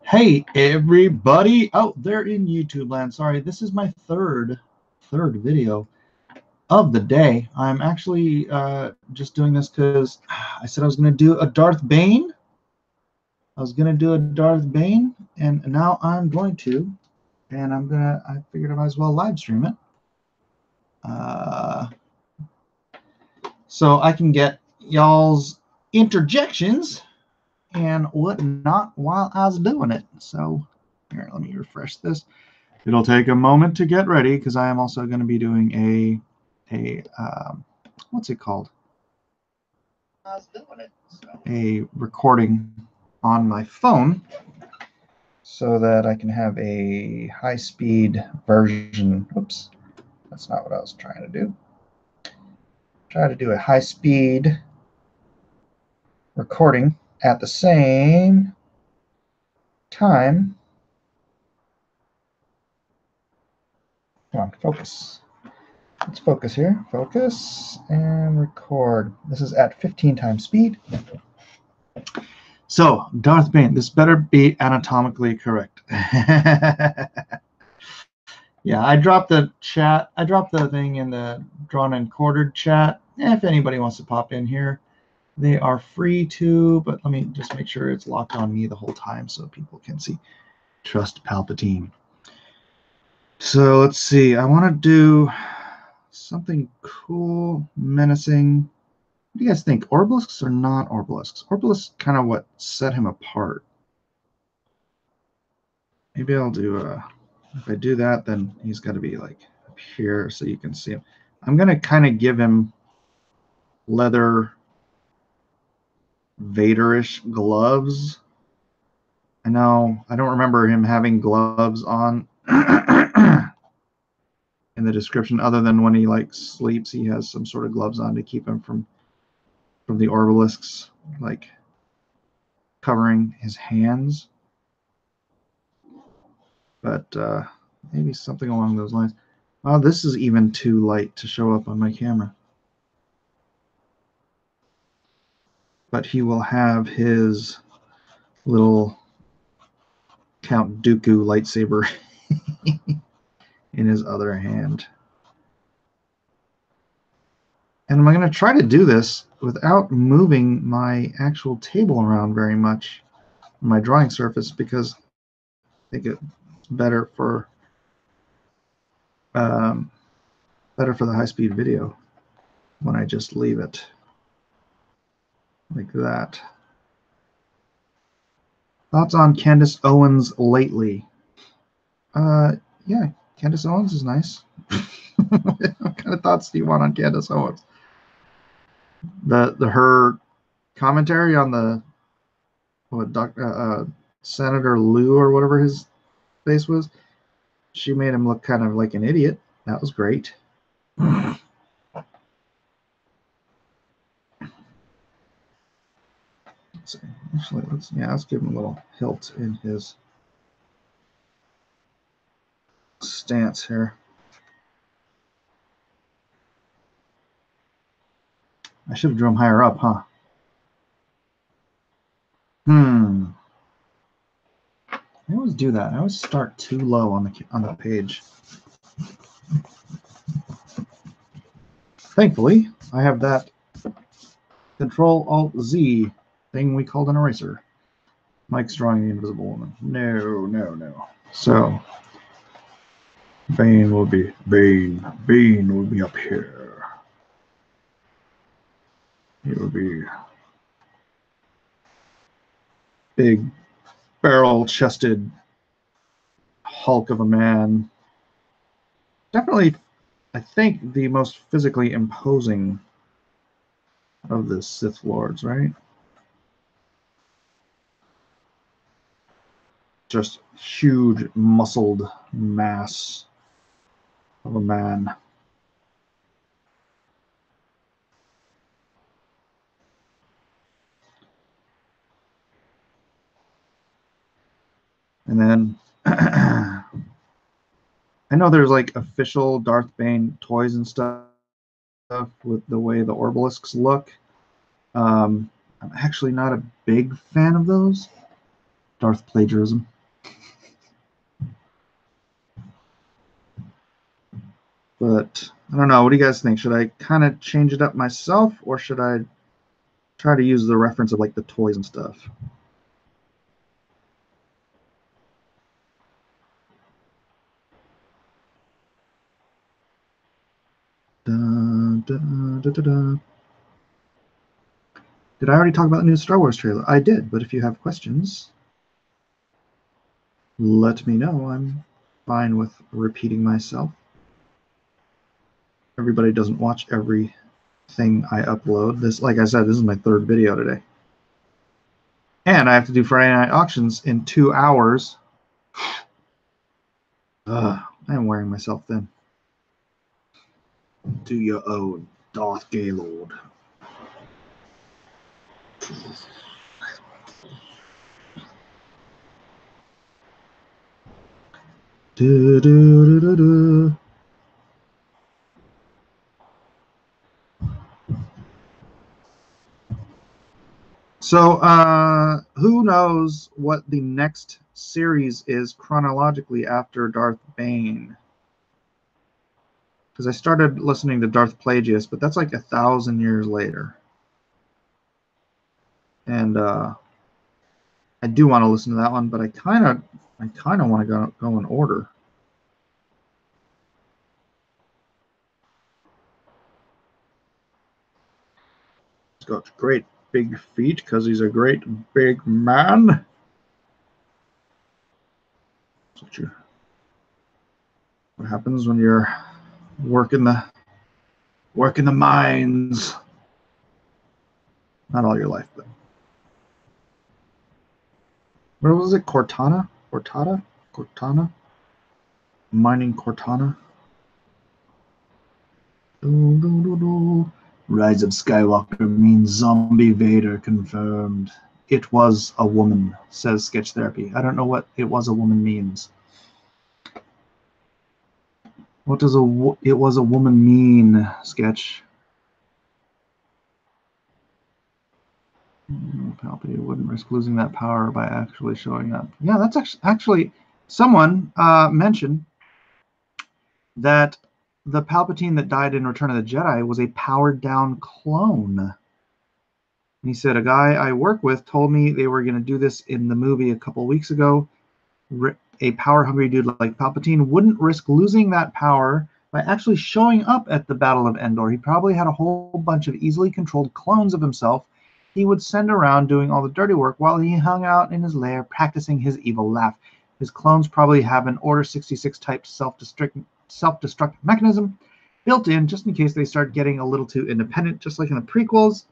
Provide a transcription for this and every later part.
Hey everybody out there in YouTube land. Sorry, this is my third video of the day. I'm actually just doing this because I said I was going to do a Darth Bane. And now I'm going to, and I figured I might as well live stream it. So I can get y'all's interjections and whatnot while I was doing it. So here, let me refresh this. It'll take a moment to get ready because I am also going to be doing a what's it called? I was doing it. A recording on my phone so that I can have a high-speed version. Oops, that's not what I was trying to do. Try to do a high-speed recording at the same time. Come on, focus. Let's focus here. Focus and record. This is at 15 times speed. So, Darth Bane, this better be anatomically correct. Yeah, I dropped the chat. I dropped the thing in the drawn and quartered chat. If anybody wants to pop in here, they are free to, but let me just make sure it's locked on me the whole time so people can see. Trust Palpatine. So let's see. I want to do something cool, menacing. What do you guys think? Obelisks or not obelisks? Obelisks kind of what set him apart. Maybe I'll do if I do that, then he's got to be like up here so you can see him. I'm going to kind of give him leather Vader-ish gloves. I know I don't remember him having gloves on in the description other than when he like sleeps he has some sort of gloves on to keep him from the obelisks like covering his hands. But maybe something along those lines. Oh, this is even too light to show up on my camera. But he will have his little Count Dooku lightsaber in his other hand. And I'm going to try to do this without moving my actual table around very much on my drawing surface because I think it's better for the high-speed video when I just leave it like that. Thoughts on Candace Owens lately? Yeah, Candace Owens is nice. What kind of thoughts do you want on Candace Owens? Her commentary on the Senator Lou or whatever his face was, she made him look kind of like an idiot. That was great. Actually, let's give him a little hilt in his stance here. I should have drew him higher up, huh? I always do that. I always start too low on the page. Thankfully, I have that Control-Alt-Z thing we called an eraser. Mike's drawing the Invisible Woman. No. So, Bane will be up here. He will be big, barrel-chested hulk of a man. Definitely, I think, the most physically imposing of the Sith Lords, right? Just huge, muscled mass of a man. And then I know there's like official Darth Bane toys and stuff with the way the Obelisks look. I'm actually not a big fan of those. Darth plagiarism. But I don't know. What do you guys think? Should I kind of change it up myself, or should I try to use the reference of like the toys and stuff? Dun, dun, dun, dun, dun. Did I already talk about the new Star Wars trailer? I did, but if you have questions, let me know. I'm fine with repeating myself. Everybody doesn't watch everything I upload. This, like I said, this is my third video today. And I have to do Friday night auctions in 2 hours. I'm wearing myself thin. Do your own, Darth Gaylord. Do, do, do, do, do. So, who knows what the next series is chronologically after Darth Bane? Because I started listening to Darth Plagueis, but that's like 1,000 years later. And I do want to listen to that one, but I kind of want to go in order. He's got great big feet because he's a great big man. What happens when you're working the mines? Not all your life, but where was it? Cortana? Mining Cortana. Rise of Skywalker means zombie Vader confirmed. It was a woman, says Sketch Therapy. I don't know what it was a woman means. What does it was a woman mean, Sketch? Palpatine wouldn't risk losing that power by actually showing up. Yeah, that's actually someone mentioned that the Palpatine that died in Return of the Jedi was a powered-down clone. And he said, a guy I work with told me they were going to do this in the movie a couple weeks ago. A power-hungry dude like Palpatine wouldn't risk losing that power by actually showing up at the Battle of Endor. He probably had a whole bunch of easily controlled clones of himself he would send around doing all the dirty work while he hung out in his lair practicing his evil laugh. His clones probably have an Order 66 type self-destruct mechanism built in just in case they start getting a little too independent, just like in the prequels.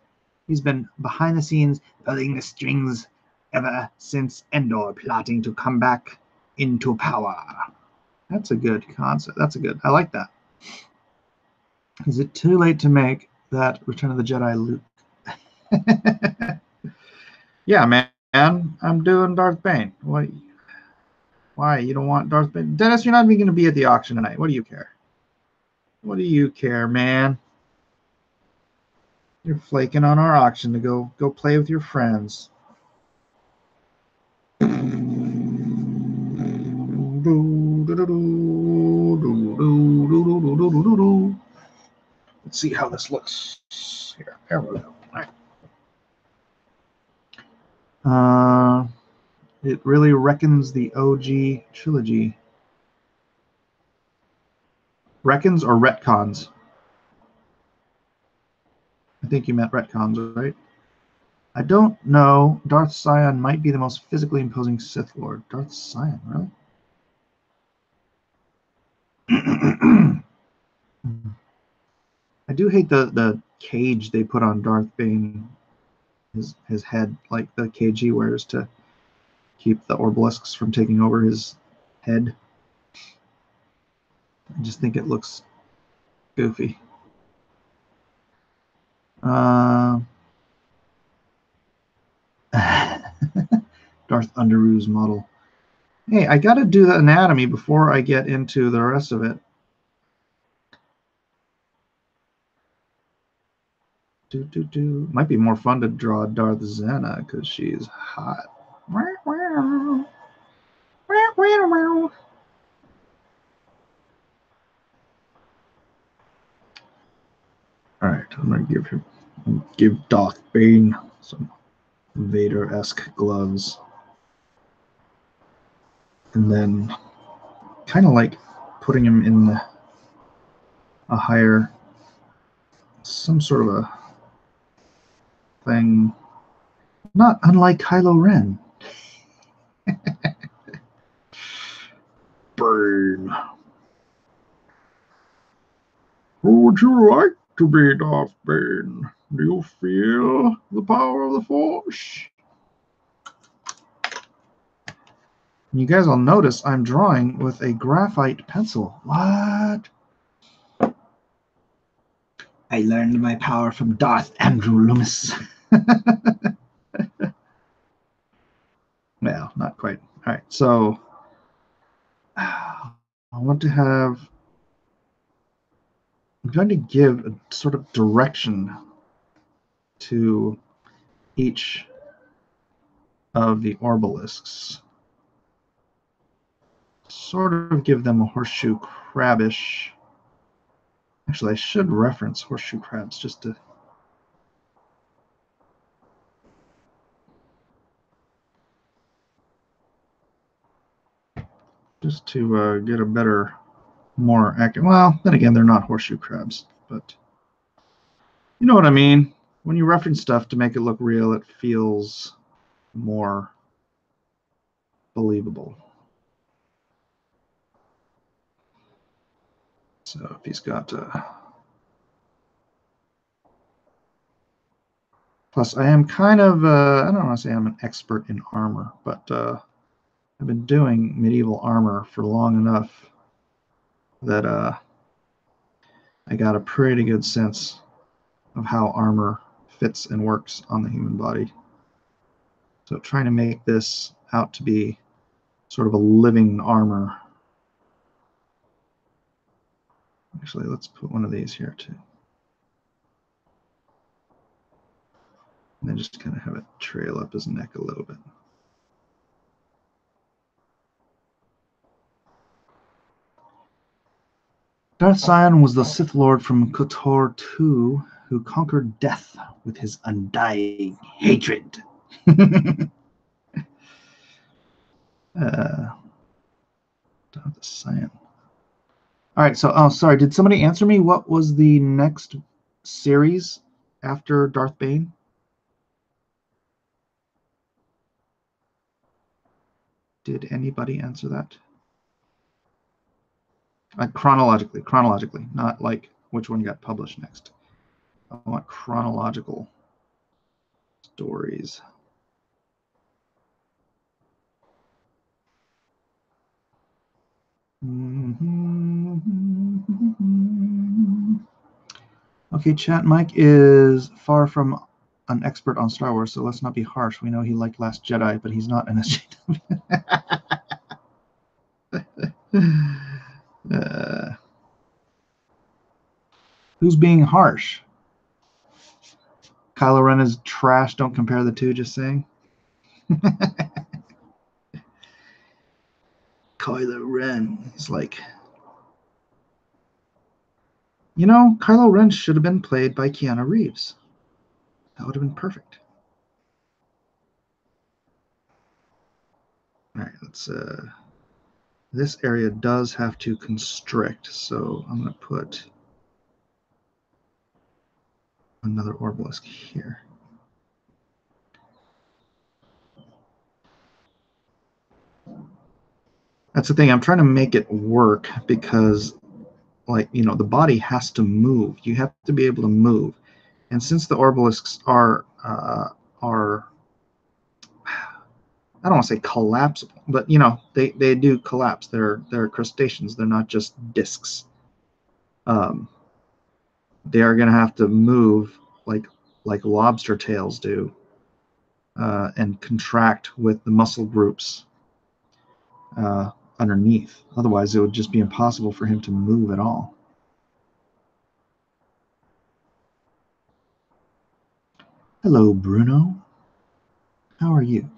He's been behind the scenes pulling the strings ever since Endor, plotting to come back into power. That's a good concept. I like that. Is it too late to make that Return of the Jedi Luke? Yeah, man. I'm doing Darth Bane. What? Why? You don't want Darth Bane? Dennis, you're not even going to be at the auction tonight. What do you care? What do you care, man? You're flaking on our auction to go play with your friends. Let's see how this looks here. There we go. All right. It really reckons the OG trilogy. Reckons or retcons? I think you meant retcons, right? I don't know. Darth Sion might be the most physically imposing Sith Lord. Darth Sion, really? I do hate the cage they put on Darth Bane. His head, like the cage he wears to keep the Obelisks from taking over his head. I just think it looks goofy. Darth Underoos model. Hey, I got to do the anatomy before I get into the rest of it. Might be more fun to draw Darth Zena because she's hot. I'm gonna give Darth Bane some Vader-esque gloves, and then kind of like putting him in a higher, some sort of a thing, not unlike Kylo Ren. Bane. Who would you like to be, Darth Bane? Do you feel the power of the Force? You guys will notice I'm drawing with a graphite pencil. What? I learned my power from Darth Andrew Loomis. Well, not quite. All right, so I want to have, I'm going to give a sort of direction to each of the obelisks. Sort of give them a horseshoe crabbish. Actually, I should reference horseshoe crabs just to get a better, more accurate. Well, then again, they're not horseshoe crabs, but you know what I mean. When you reference stuff to make it look real, it feels more believable. So if he's got plus I am kind of I don't want to say I'm an expert in armor, but I've been doing medieval armor for long enough that I got a pretty good sense of how armor fits and works on the human body. So trying to make this out to be sort of a living armor. Actually, let's put one of these here too. And then just kind of have it trail up his neck a little bit. Darth Sion was the Sith Lord from KOTOR 2 who conquered death with his undying hatred. Darth Sion. All right, so, oh, sorry, did somebody answer me? What was the next series after Darth Bane? Did anybody answer that? Chronologically, not like which one got published next. I want chronological stories. Okay, chat. Mike is far from an expert on Star Wars, so let's not be harsh. We know he liked Last Jedi, but he's not an SJW. Who's being harsh? Kylo Ren is trash. Don't compare the two, just saying. Kylo Ren is like, you know, Kylo Ren should have been played by Keanu Reeves. That would have been perfect. All right, let's this area does have to constrict, so I'm going to put another obelisk here. That's the thing. I'm trying to make it work because, like, you know, the body has to move. You have to be able to move. And since the obelisks are I don't want to say collapsible, but you know, they do collapse. They're crustaceans. They're not just discs. They are going to have to move like lobster tails do, and contract with the muscle groups underneath. Otherwise, it would just be impossible for him to move at all. Hello, Bruno. How are you?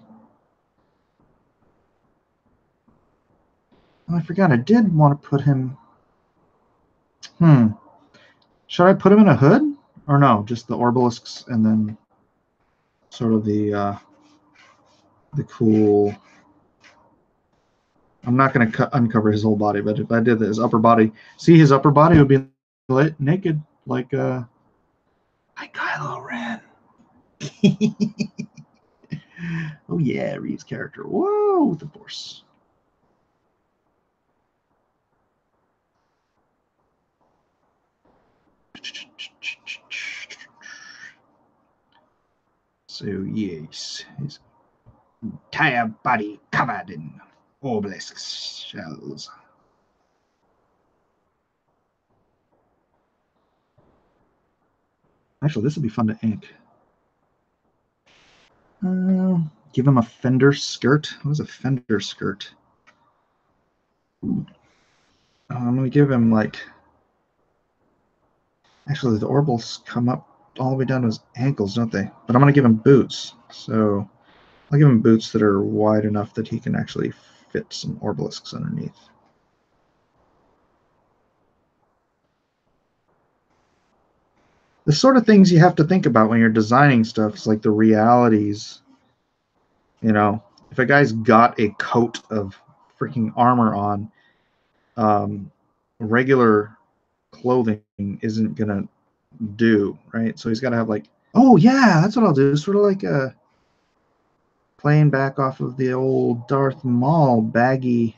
Oh, I forgot. I did want to put him. Should I put him in a hood, or no, just the obelisks, and then sort of the cool. I'm not going to uncover his whole body, but if I did his upper body, see his upper body would be naked, like Kylo Ren. Oh yeah, Reeves' character. Whoa, with the Force. So yes, his entire body covered in obelisk shells. Actually, this would be fun to ink. Give him a fender skirt. What is a fender skirt? I'm going to give him like... Actually, the orbals come up all the way down to his ankles, don't they? But I'm going to give him boots. So I'll give him boots that are wide enough that he can actually fit some obelisks underneath. The sort of things you have to think about when you're designing stuff is like the realities. You know, if a guy's got a coat of freaking armor on, regular clothing isn't gonna do, right? So he's got to have like, oh yeah, that's what I'll do. Sort of like a playing back off of the old Darth Maul baggy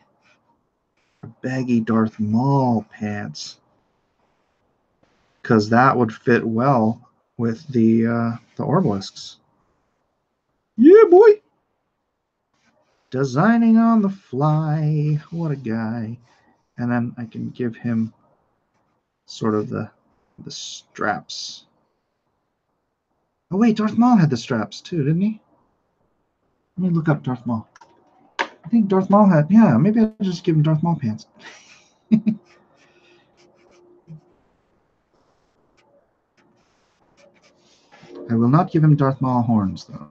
Darth Maul pants, because that would fit well with the obelisks. Yeah, boy. Designing on the fly. What a guy. And then I can give him sort of the straps. Oh wait, Darth Maul had the straps too, didn't he? Let me look up Darth Maul. I think Darth Maul had, yeah, maybe I'll just give him Darth Maul pants. I will not give him Darth Maul horns, though.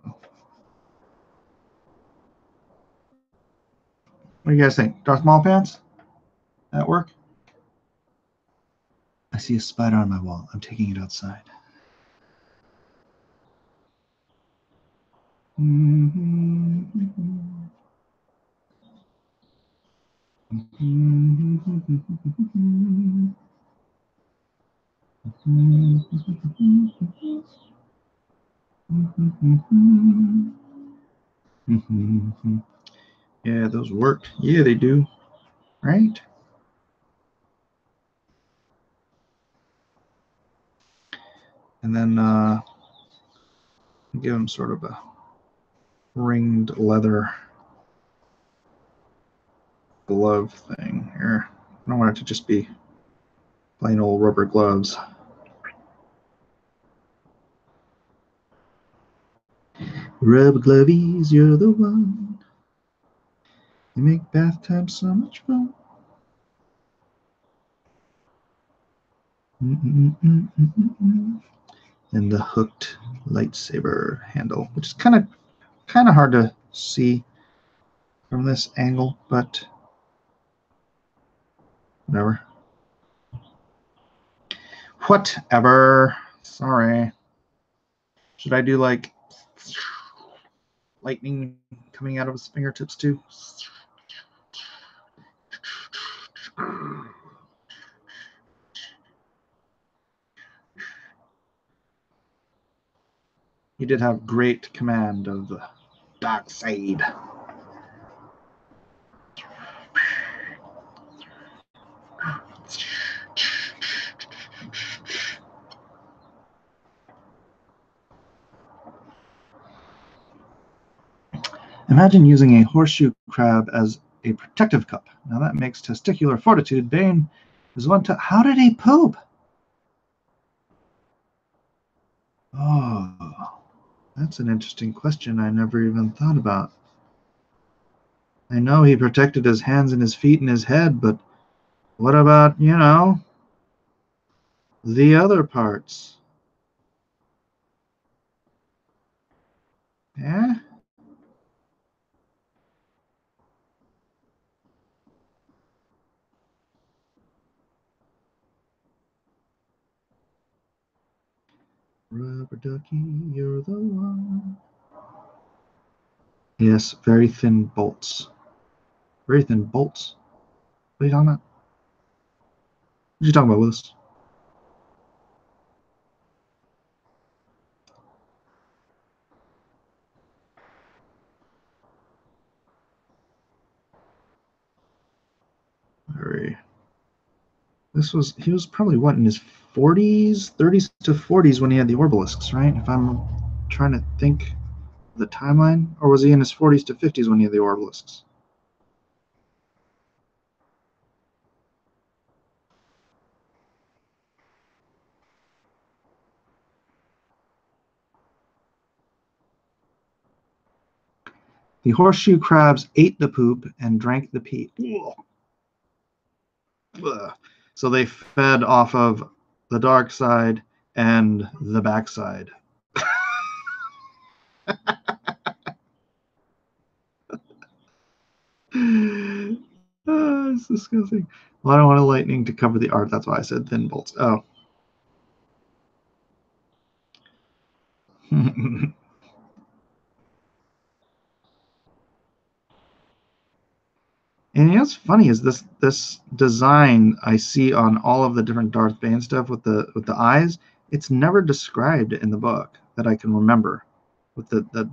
What do you guys think? Darth Maul pants? That work? I see a spider on my wall. I'm taking it outside. Yeah, those worked. Yeah, they do. Right? And then give them sort of a ringed leather glove thing here. I don't want it to just be plain old rubber gloves. Rubber glovies, you're the one. You make bath time so much fun. And the hooked lightsaber handle, which is kind of hard to see from this angle, but whatever. Whatever. Sorry. Should I do like lightning coming out of his fingertips too? He did have great command of the dark side. Imagine using a horseshoe crab as a protective cup. Now that makes testicular fortitude. Bane is one to... How did he poop? Oh, that's an interesting question I never even thought about. I know he protected his hands and his feet and his head, but what about, you know, the other parts? Yeah? Rubber ducky, you're the one. Yes, very thin bolts. Very thin bolts. What are you talking about? What are you talking about, Willis? Very. He was probably what, in his 40s, 30s to 40s when he had the Orbalisks, right? If I'm trying to think the timeline, or was he in his 40s to 50s when he had the Orbalisks? The horseshoe crabs ate the poop and drank the pee. So they fed off of the dark side and the backside. It's disgusting. Well, I don't want a lightning to cover the art. That's why I said thin bolts. Oh. And you know what's funny is this design I see on all of the different Darth Bane stuff with the eyes. It's never described in the book that I can remember, with the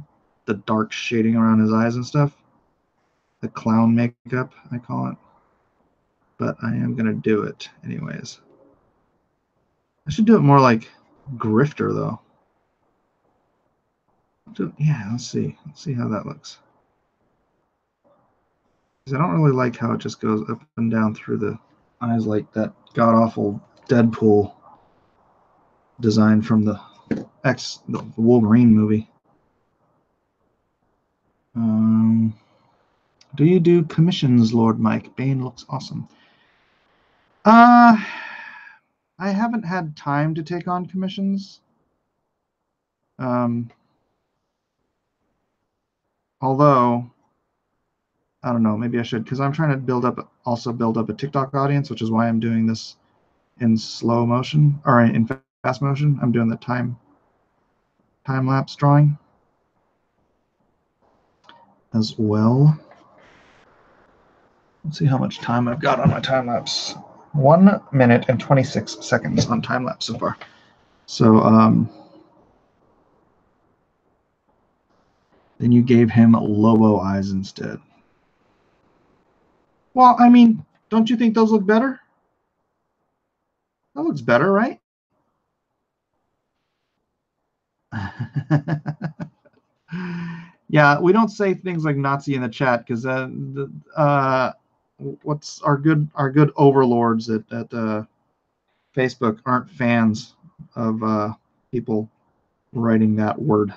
dark shading around his eyes and stuff. The clown makeup, I call it. But I am gonna do it anyways. I should do it more like Grifter though. Yeah, let's see. Let's see how that looks. Because I don't really like how it just goes up and down through the eyes like that god awful Deadpool design from the Wolverine movie. Do you do commissions, Lord Mike? Bane looks awesome. I haven't had time to take on commissions. Although, I don't know, maybe I should, because I'm trying to also build up a TikTok audience, which is why I'm doing this in slow motion, or in fast motion. I'm doing the time lapse drawing as well. Let's see how much time I've got on my time lapse. 1 minute and 26 seconds on time lapse so far. So then you gave him Lobo eyes instead. Well, I mean, don't you think those look better? That looks better, right? Yeah, we don't say things like Nazi in the chat because what's our good overlords at Facebook aren't fans of people writing that word.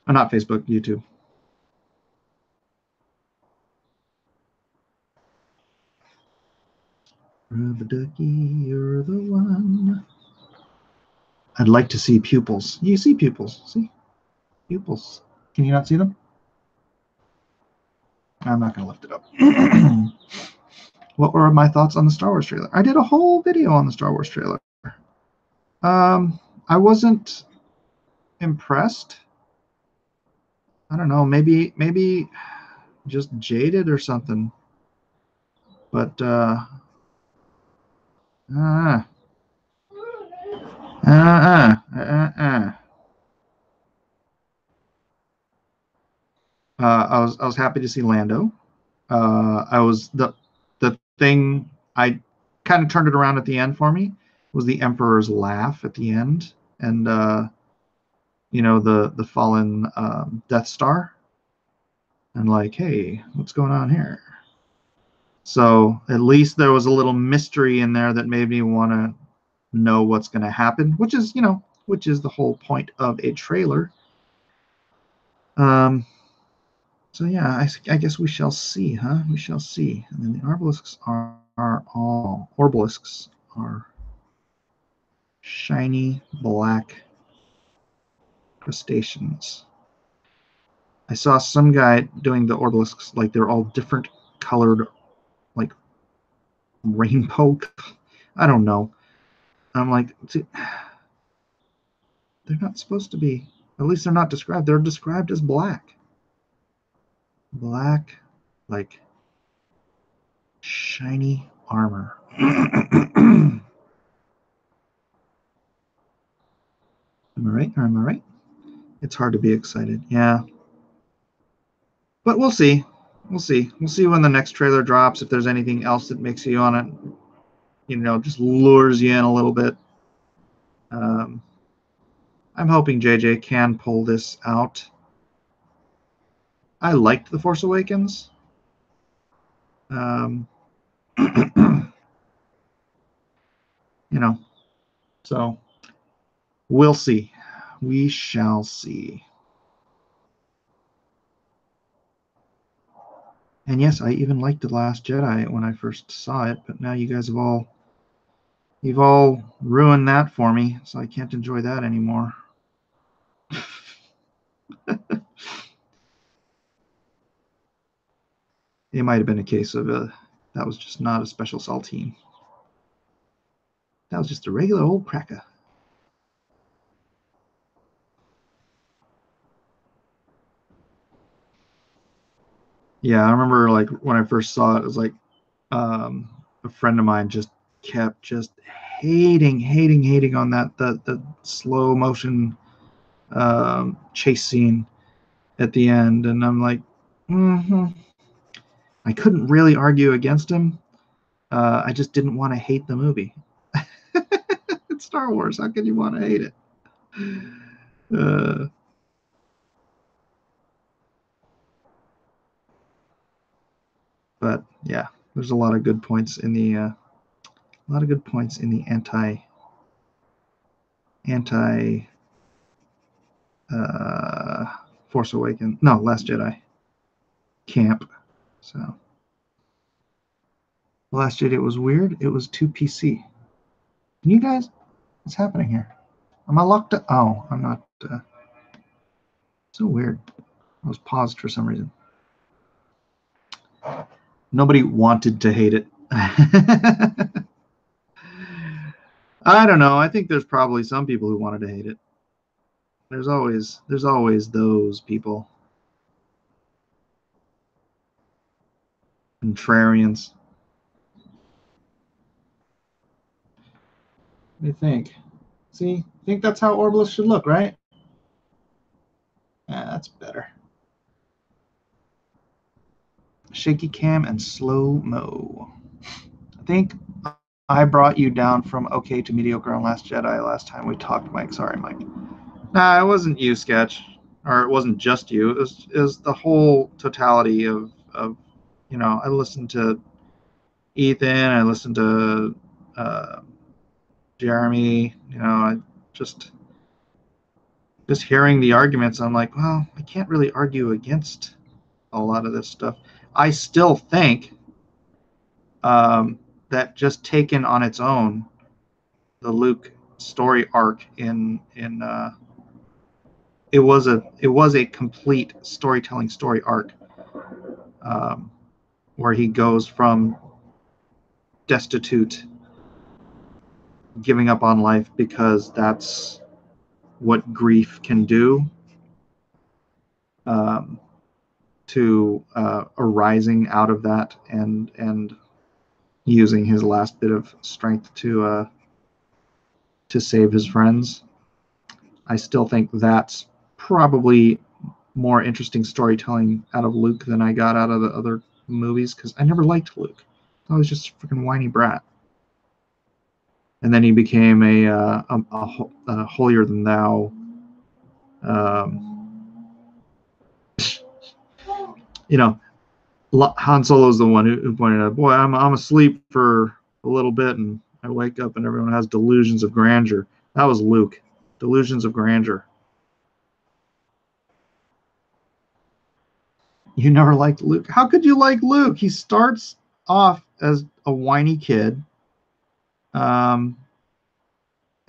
Not Facebook, YouTube. Rubber ducky, you're the one. I'd like to see pupils. You see pupils. See? Pupils. Can you not see them? I'm not going to lift it up. What were my thoughts on the Star Wars trailer? I did a whole video on the Star Wars trailer. I wasn't impressed. I don't know. Maybe just jaded or something. But I was happy to see Lando. I was the thing I kind of turned it around at the end for me was the Emperor's laugh at the end, and you know, the fallen Death Star, and like, hey, what's going on here? So at least there was a little mystery in there that made me want to know what's going to happen, which is the whole point of a trailer. So yeah, I guess we shall see, huh? We shall see. And then the Orbalisks Orbalisks are shiny black crustaceans. I saw some guy doing the Orbalisks like they're all different colored, like rainbow. I don't know. I'm like, they're not supposed to be. At least they're not described. They're described as black. Black, like shiny armor. Am I right? Or am I right? It's hard to be excited. Yeah. But we'll see. We'll see. We'll see when the next trailer drops, if there's anything else that makes you on it, just lures you in a little bit. I'm hoping JJ can pull this out. I liked The Force Awakens. So we'll see. We shall see. And yes, I even liked The Last Jedi when I first saw it, but now you guys you've all ruined that for me, so I can't enjoy that anymore. It might have been a case of that was just not a special saltine. That was just a regular old cracker. Yeah, I remember like when I first saw it, it was like a friend of mine just kept just hating on that the slow motion chase scene at the end, and I'm like, I couldn't really argue against him. I just didn't want to hate the movie. It's Star Wars. How can you want to hate it? But yeah, there's a lot of good points in the anti Force Awakens. No, Last Jedi camp. So Last Jedi, it was weird. It was too PC. Can you guys? What's happening here? Am I locked up? Oh, I'm not. So weird. I was paused for some reason. Nobody wanted to hate it. I don't know. I think there's probably some people who wanted to hate it. There's always those people. Contrarians. What do you think? See, I think that's how Orbilis should look, right? Yeah, that's better. Shaky cam and slow mo. I think I brought you down from okay to mediocre on Last Jedi last time we talked, Mike. Sorry, Mike. Nah, it wasn't you, Sketch, or it wasn't just you. It was the whole totality of I listened to Ethan, I listened to Jeremy. I just hearing the arguments, I'm like, well, I can't really argue against a lot of this stuff. I still think that just taken on its own, the Luke story arc it was a complete storytelling story arc, where he goes from destitute, giving up on life because that's what grief can do, to arising out of that and using his last bit of strength to save his friends. I still think that's probably more interesting storytelling out of Luke than I got out of the other movies, because I never liked Luke. I was just a freaking whiny brat. And then he became a holier than thou. Han Solo's the one who pointed out, boy, I'm asleep for a little bit and I wake up and everyone has delusions of grandeur. That was Luke. Delusions of grandeur. You never liked Luke? How could you like Luke? He starts off as a whiny kid, in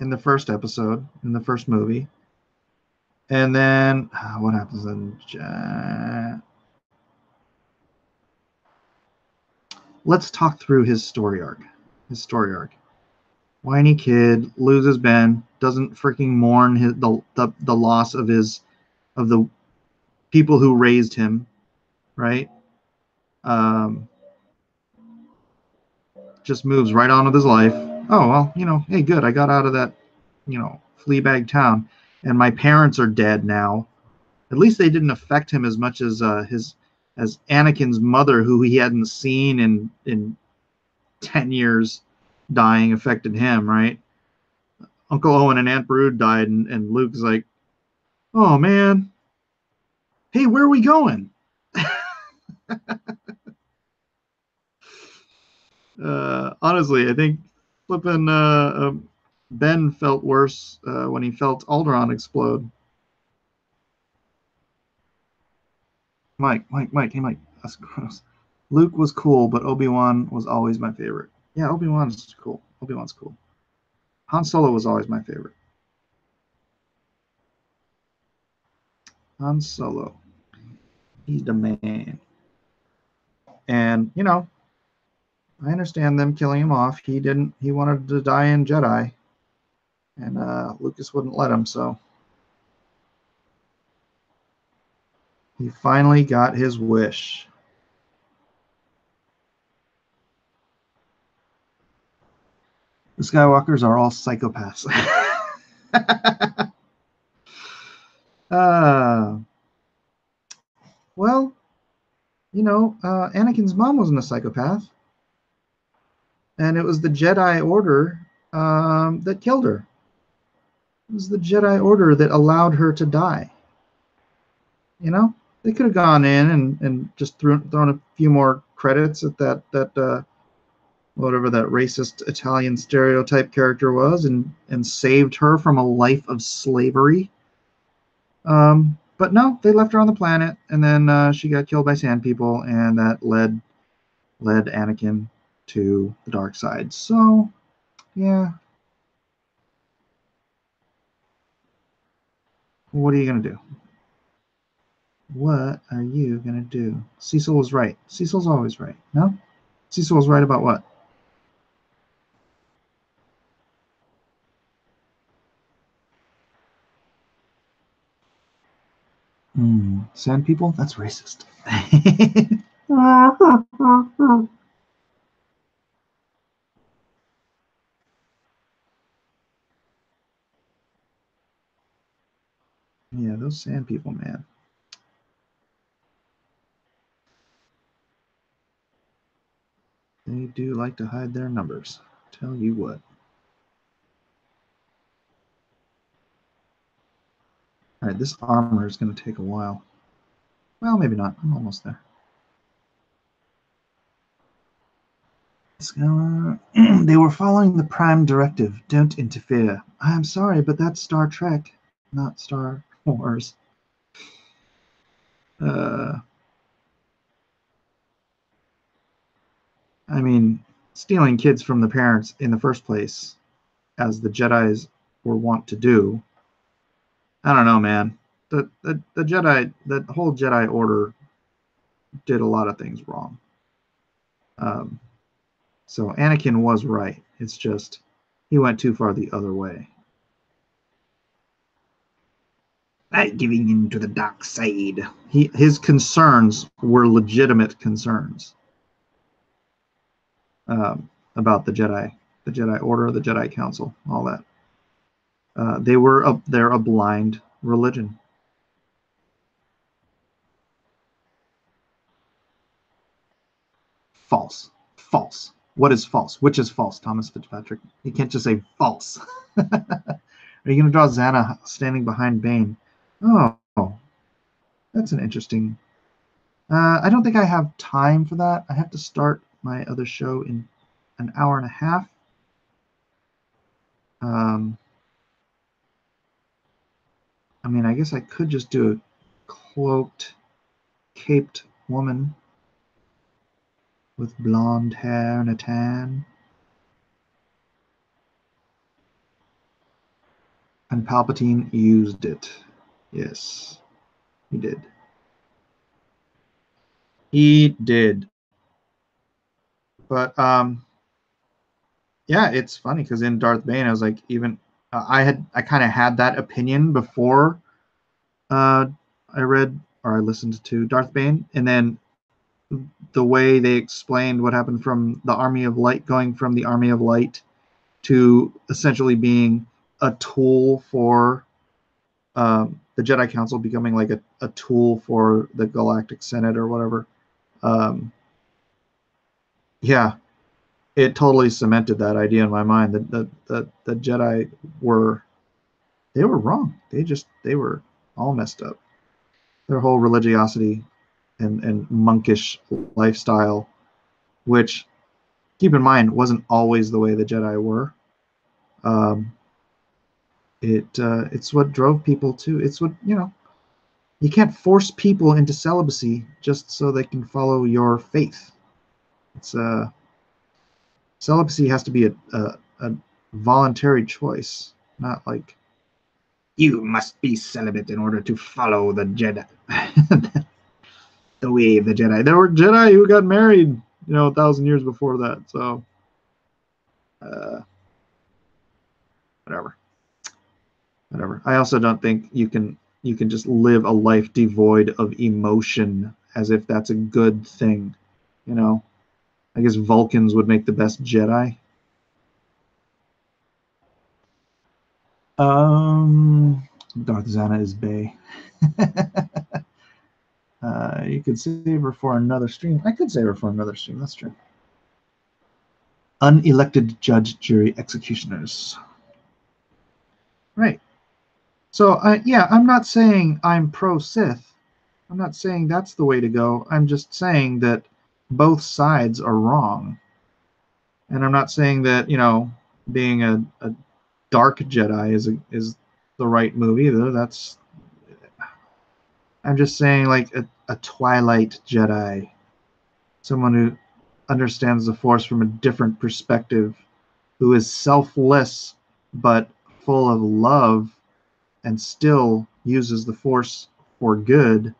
the first episode, in the first movie. And then, what happens then? Let's talk through his story arc. whiny kid, loses Ben, doesn't freaking mourn the loss of the people who raised him, right? Just moves right on with his life. Oh, well, hey, good. I got out of that, Fleabag town. And my parents are dead now. At least they didn't affect him as much as as Anakin's mother, who he hadn't seen in 10 years, dying affected him, right? Uncle Owen and Aunt Brood died, and Luke's like, oh, man. Hey, where are we going? Honestly, I think flipping Ben felt worse when he felt Alderaan explode. Mike, hey Mike, that's gross. Luke was cool, but Obi-Wan was always my favorite. Yeah, Obi-Wan's cool. Obi-Wan's cool. Han Solo was always my favorite. Han Solo. He's the man. And, I understand them killing him off. He wanted to die in Jedi. And Lucas wouldn't let him, so he finally got his wish. The Skywalkers are all psychopaths. Well, Anakin's mom wasn't a psychopath. And it was the Jedi Order that killed her. It was the Jedi Order that allowed her to die. They could have gone in and just thrown a few more credits at that whatever that racist Italian stereotype character was, and saved her from a life of slavery. But no, they left her on the planet, and then she got killed by sand people, and that led Anakin to the dark side. So, yeah. What are you gonna do? What are you gonna do? Cecil was right. Cecil's always right. No? Cecil was right about what? Sand people? That's racist. Yeah, those sand people, man. They do like to hide their numbers. Tell you what. All right, this armor is going to take a while. Well, maybe not. I'm almost there. They were following the Prime Directive. Don't interfere. I'm sorry, but that's Star Trek, not Star Wars. I mean, stealing kids from the parents in the first place, as the Jedis were wont to do. I don't know, man. The Jedi, the whole Jedi Order, did a lot of things wrong. So Anakin was right. It's just he went too far the other way. Not giving in to the dark side. His concerns were legitimate concerns about the Jedi Order, the Jedi Council, all that. They're a blind religion. False. False. What is false? Which is false, Thomas Fitzpatrick? You can't just say false. Are you going to draw Xana standing behind Bane? Oh, that's an interesting. I don't think I have time for that. I have to start my other show in an hour and a half. I mean, I guess I could just do a cloaked, caped woman with blonde hair and a tan. And Palpatine used it. Yes, he did. He did. But yeah, it's funny because in Darth Bane, I was like, even I kind of had that opinion before uh, I read or I listened to Darth Bane, and then the way they explained what happened from the Army of Light, going from the Army of Light to essentially being a tool for the Jedi Council, becoming like a tool for the Galactic Senate or whatever. Um, yeah, it totally cemented that idea in my mind that the Jedi were they were wrong. They were all messed up. Their whole religiosity and monkish lifestyle, which keep in mind wasn't always the way the Jedi were. Um, it's what drove people to. It's what you can't force people into celibacy just so they can follow your faith. It's celibacy has to be a voluntary choice, not like you must be celibate in order to follow the Jedi. The way of the Jedi. There were Jedi who got married, 1,000 years before that. So, uh, whatever, whatever. I also don't think you can just live a life devoid of emotion as if that's a good thing. You know, I guess Vulcans would make the best Jedi. Darth Zana is Bay. You could save her for another stream. I could save her for another stream. That's true. Unelected judge, jury, executioners. Right. So, yeah, I'm not saying I'm pro Sith. I'm not saying that's the way to go. I'm just saying that both sides are wrong. And I'm not saying that, being a dark Jedi is the right move either. I'm just saying like a Twilight Jedi, someone who understands the Force from a different perspective, who is selfless but full of love and still uses the Force for good,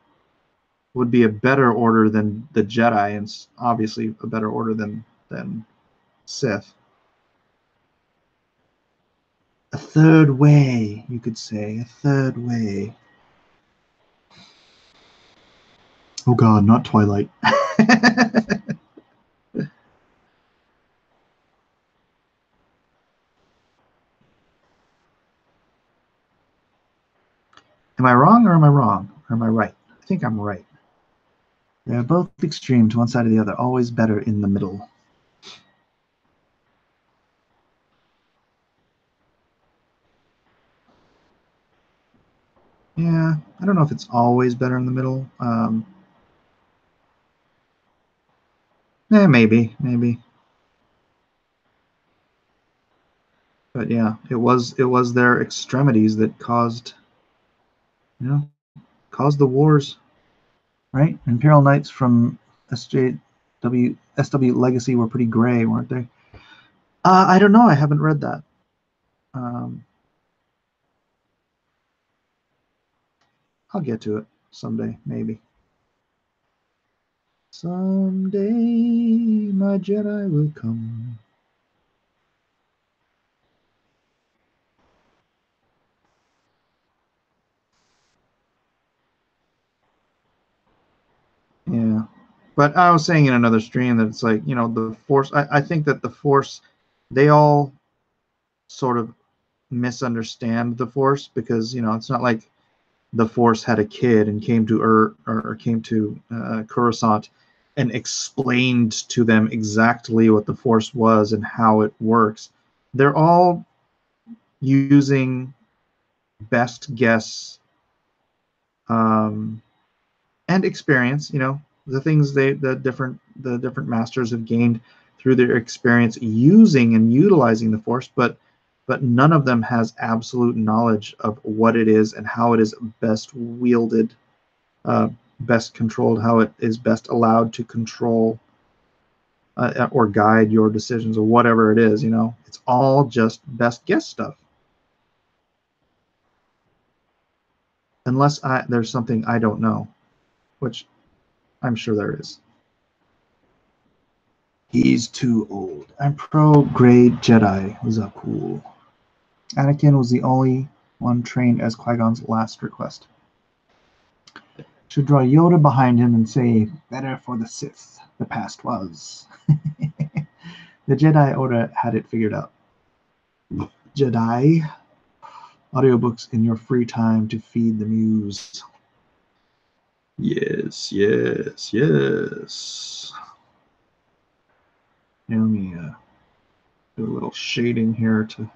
would be a better order than the Jedi, and obviously a better order than Sith. A third way, you could say, a third way. Oh God, not Twilight. Am I wrong or am I wrong? Or am I right? I think I'm right. They're both extreme to one side or the other, always better in the middle. Yeah, I don't know if it's always better in the middle. Maybe. But yeah, it was their extremities that caused the wars, right? Imperial Knights from SW Legacy were pretty gray, weren't they? I don't know. I haven't read that. Um, I'll get to it someday, maybe. Someday my Jedi will come. Yeah. But I was saying in another stream that it's like, the Force, I think that the Force, they all sort of misunderstand the Force because, it's not like the Force had a kid and came to or came to Coruscant and explained to them exactly what the Force was and how it works. They're all using best guess um, and experience. The things the different masters have gained through their experience using and utilizing the Force, but none of them has absolute knowledge of what it is and how it is best wielded, uh, best controlled, how it is best allowed to control or guide your decisions or whatever it is. It's all just best guess stuff, unless there's something I don't know, which I'm sure there is. He's too old. I'm pro-grade Jedi. Was that cool? Anakin was the only one trained as Qui-Gon's last request. Should draw Yoda behind him and say, better for the Sith. The past was. The Jedi Order had it figured out. Jedi. Audiobooks in your free time to feed the muse. Yes, yes, yes. Now let me do a little shading here to...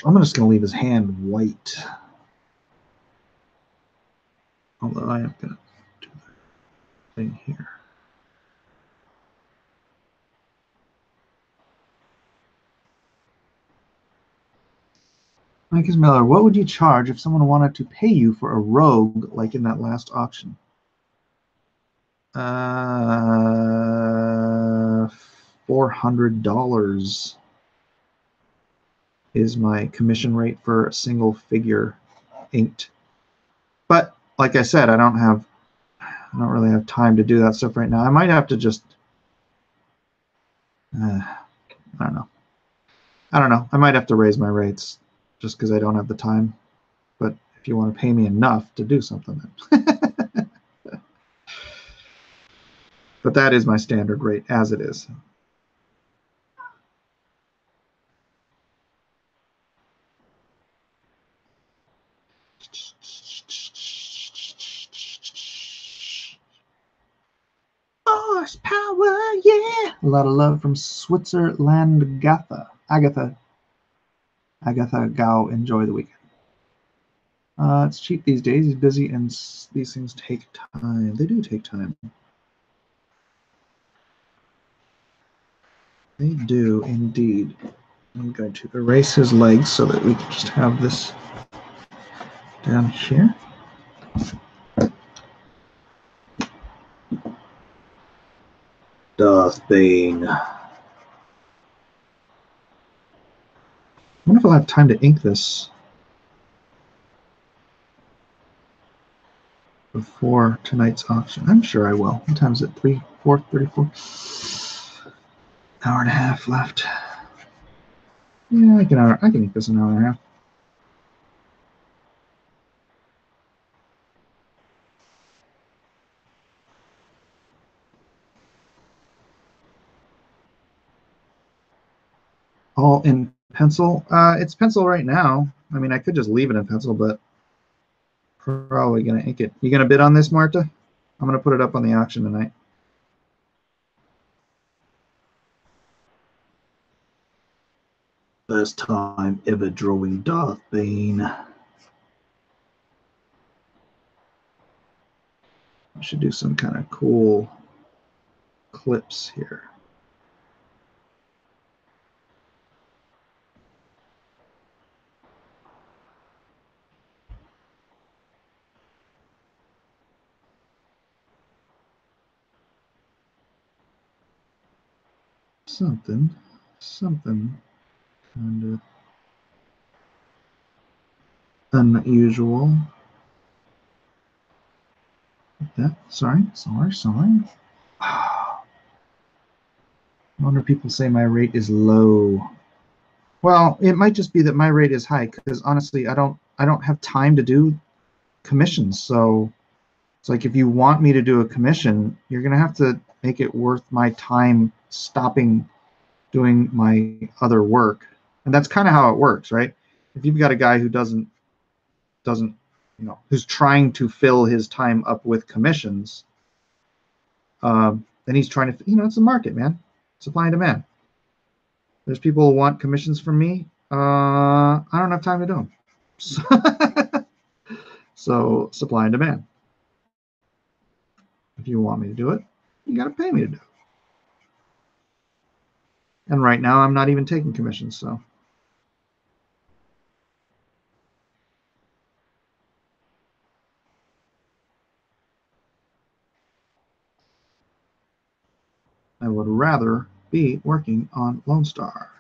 I'm just going to leave his hand white. Although I am going to do the thing here. Mike Miller, what would you charge if someone wanted to pay you for a rogue like in that last auction? $400 is my commission rate for a single figure inked. But like I said, I don't really have time to do that stuff right now. I might have to just I don't know. I might have to raise my rates just because I don't have the time. But if you want to pay me enough to do something, then. But that is my standard rate as it is. Horsepower, yeah. A lot of love from Switzerland, Agatha Gao. Enjoy the weekend. It's cheap these days. He's busy, and these things take time. They do take time. They do indeed. I'm going to erase his legs so that we can just have this down here. Darth Bane. I wonder if I'll have time to ink this before tonight's auction. I'm sure I will. What time is it? 4:34. Hour and a half left. Yeah, I can ink this in an hour and a half. All in pencil. It's pencil right now. I mean, I could just leave it in pencil, but probably gonna ink it. You gonna bid on this, Marta? I'm gonna put it up on the auction tonight. First time ever drawing Darth Bane. I should do some kind of cool clips here. Something kind of unusual. That sorry. I wonder if people say my rate is low. Well, it might just be that my rate is high because honestly, I don't have time to do commissions. So it's like if you want me to do a commission, you're gonna have to make it worth my time stopping doing my other work. And that's kind of how it works, right? If you've got a guy who doesn't who's trying to fill his time up with commissions, then he's trying to, it's the market, man. Supply and demand. There's people who want commissions from me. I don't have time to do them. So supply and demand. If you want me to do it, you got to pay me to do it. And right now, I'm not even taking commissions, so. I would rather be working on Lone Star.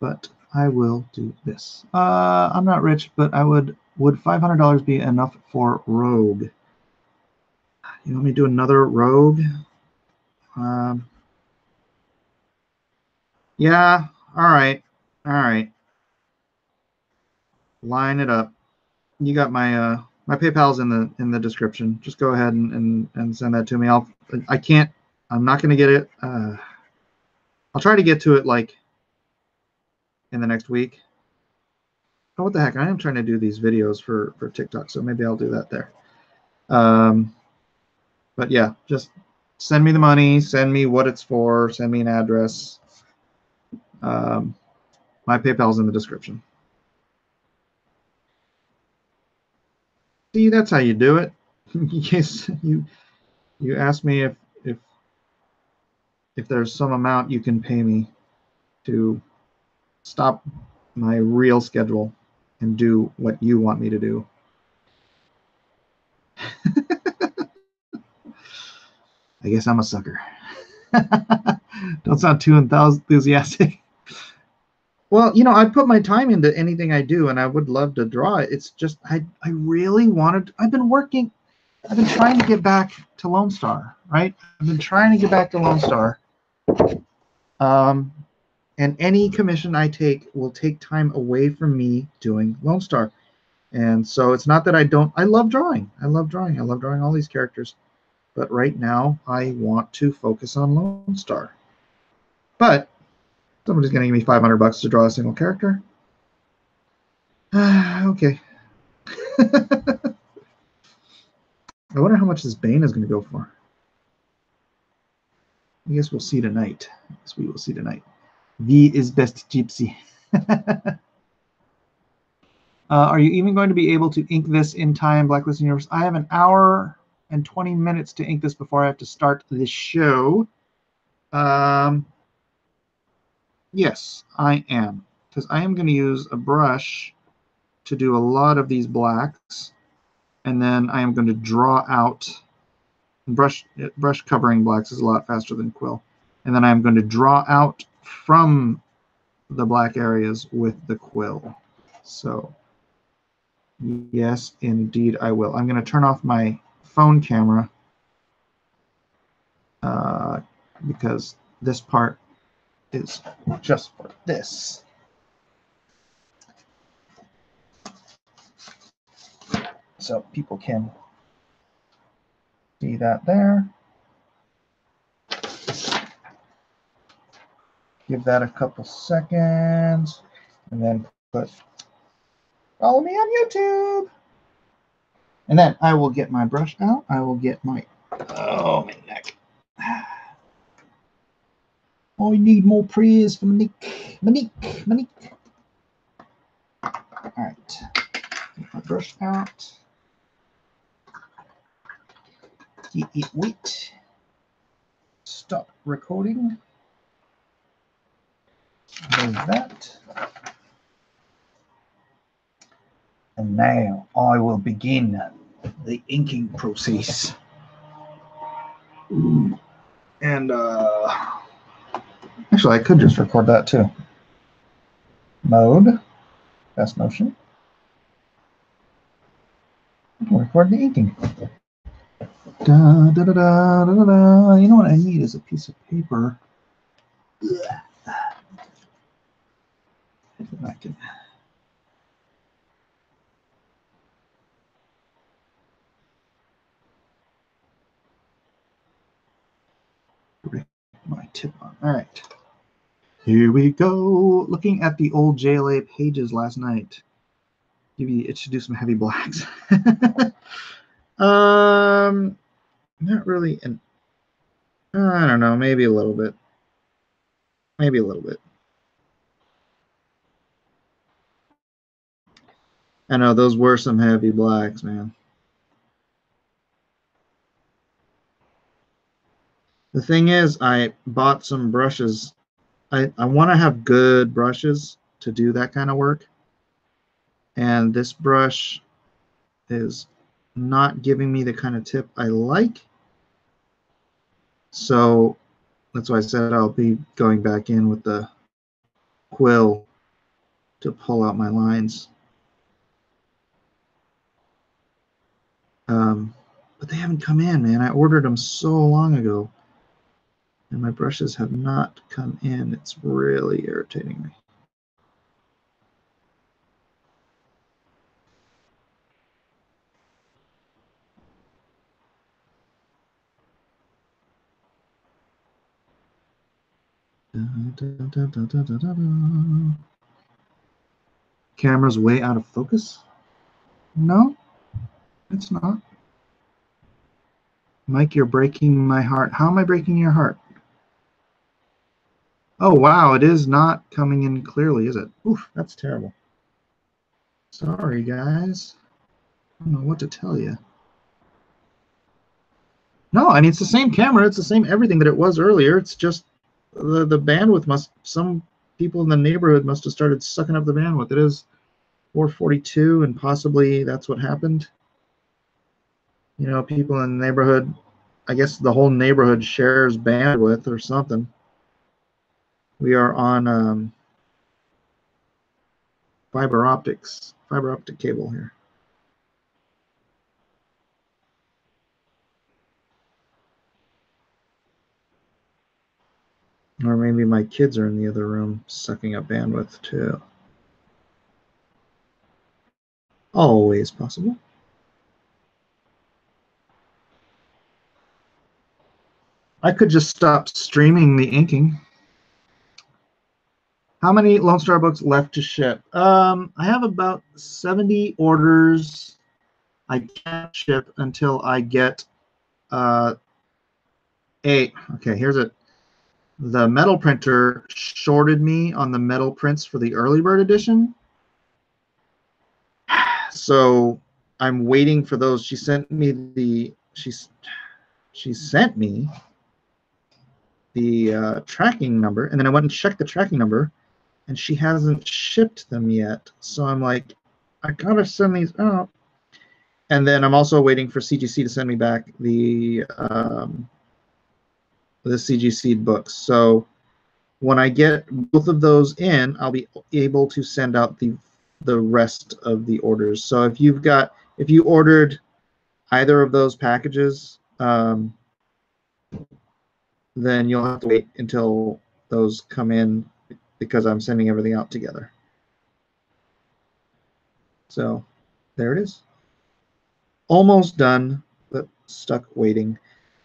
but I will do this. I'm not rich, but I would $500 be enough for rogue? You want me to do another rogue? Yeah, all right. All right. Line it up. You got my my PayPal's in the description. Just go ahead and send that to me. I'm not gonna get it. I'll try to get to it like in the next week. Oh, what the heck? I am trying to do these videos for TikTok, so maybe I'll do that there. But yeah, just send me the money, send me what it's for, send me an address. My PayPal's in the description. See, that's how you do it. Yes, you asked me if there's some amount you can pay me to stop my real schedule and do what you want me to do. I guess I'm a sucker. Don't sound too enthusiastic. Well, you know, I put my time into anything I do, and I would love to draw it. It's just I really wanted. I've been trying to get back to Lone Star, right? I've been trying to get back to Lone Star. And any commission I take will take time away from me doing Lone Star. And so it's not that I don't. I love drawing. I love drawing all these characters. But right now, I want to focus on Lone Star. But somebody's going to give me $500 to draw a single character. Okay. I wonder how much this Bane is going to go for. I guess we'll see tonight. Yes, we will see tonight. V is best gypsy. Are you even going to be able to ink this in time, Blacklist Universe? I have an hour and 20 minutes to ink this before I have to start the show. Yes, I am. Because I am going to use a brush to do a lot of these blacks. And then I am going to draw out. Brush covering blacks is a lot faster than quill. And then I'm going to draw out from the black areas with the quill. So yes, indeed I will. I'm going to turn off my phone camera because this part is just for this. So people can see that there. Give that a couple seconds and then follow me on YouTube. And then I will get my brush out. I will get my, oh, my neck. I need more prayers for Monique. Monique. All right. Get my brush out. Wait. Stop recording. There's that. And now I will begin the inking process. And actually, I could just record that too. Mode, fast motion. Record the inking. Da, da, da, da, da, da. You know what I need is a piece of paper. I can. My tip on. All right. Here we go. Looking at the old JLA pages last night. It should do some heavy blacks. Not really. I don't know. Maybe a little bit. Maybe a little bit. I know those were some heavy blacks, man. The thing is, I bought some brushes. I want to have good brushes to do that kind of work. And this brush is not giving me the kind of tip I like. So that's why I said I'll be going back in with the quill to pull out my lines. But they haven't come in, man. I ordered them so long ago, and my brushes have not come in. It's really irritating me. Camera's way out of focus? No, it's not. Mike, you're breaking my heart. How am I breaking your heart? Oh, wow, it is not coming in clearly, is it? Oof, that's terrible. Sorry, guys. I don't know what to tell you. No, I mean, it's the same camera. It's the same everything that it was earlier. It's just the bandwidth must, some people in the neighborhood must have started sucking up the bandwidth. It is 442, and possibly that's what happened. You know, people in the neighborhood, I guess the whole neighborhood shares bandwidth or something. We are on fiber optic cable here. Or maybe my kids are in the other room sucking up bandwidth too. Always possible. I could just stop streaming the inking. How many Lone Star books left to ship? I have about 70 orders. I can't ship until I get 8. Okay, here's it. The metal printer shorted me on the metal prints for the early bird edition. So I'm waiting for those. She sent me the tracking number, and then I went and checked the tracking number, and she hasn't shipped them yet. So I'm like, I gotta send these out. And then I'm also waiting for CGC to send me back the CGC books. So when I get both of those in, I'll be able to send out the rest of the orders. So if you ordered either of those packages, then you'll have to wait until those come in, because I'm sending everything out together. So there it is. Almost done, but stuck waiting.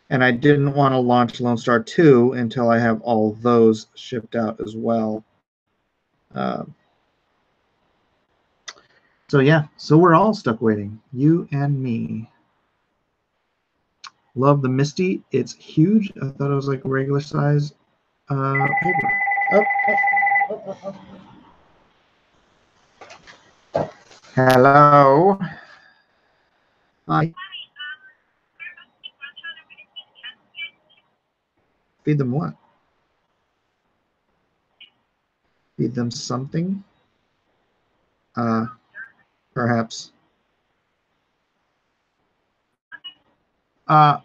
And I didn't want to launch Lone Star 2 until I have all those shipped out as well. So yeah, so we're all stuck waiting, you and me. Love the Misty. It's huge. I thought it was like regular size paper. Hello. Hi. Feed them what? Feed them something? Perhaps. Well,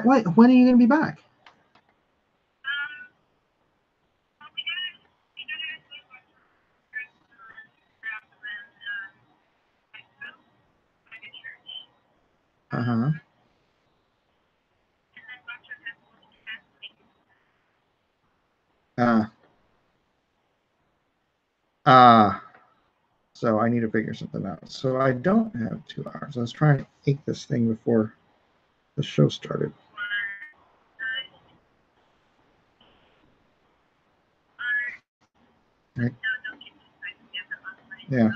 wait, when are you going to be back? Uh-huh. So I need to figure something out. So I don't have 2 hours. I was trying to ink this thing before the show started. Right. Yeah.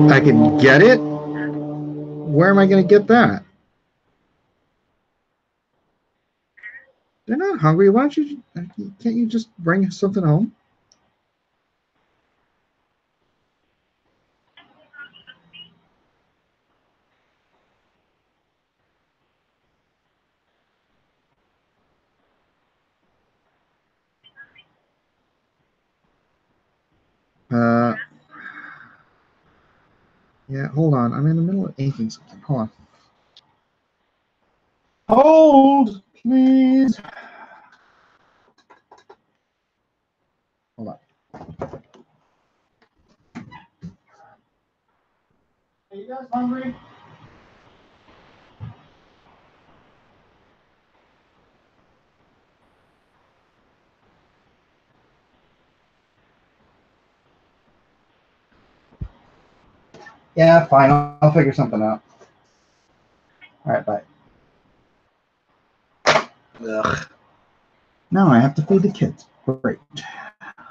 I can get it? Where am I going to get that? They're not hungry. Why don't you? Can't you just bring something home? Yeah, hold on. I'm in the middle of inking something. Hold on. Hold, please. Hold on. Are you guys hungry? Yeah, fine. I'll figure something out. All right, bye. Ugh. Now I have to feed the kids. Great.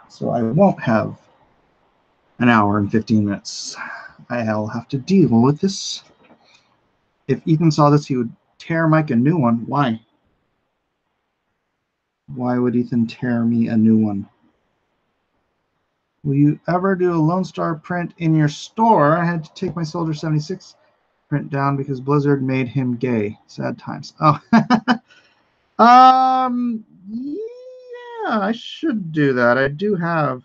So I won't have an hour and 15 minutes. I'll have to deal with this. If Ethan saw this, he would tear Mike a new one. Why? Why would Ethan tear me a new one? Will you ever do a Lone Star print in your store? I had to take my Soldier 76 print down because Blizzard made him gay. Sad times. Oh. Yeah, I should do that. I do have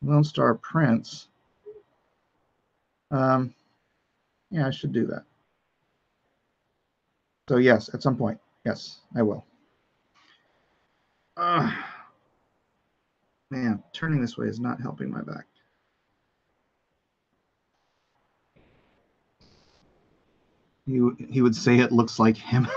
Lone Star prints. Yeah, I should do that. So yes, at some point. Yes, I will. Man, turning this way is not helping my back. He would say it looks like him.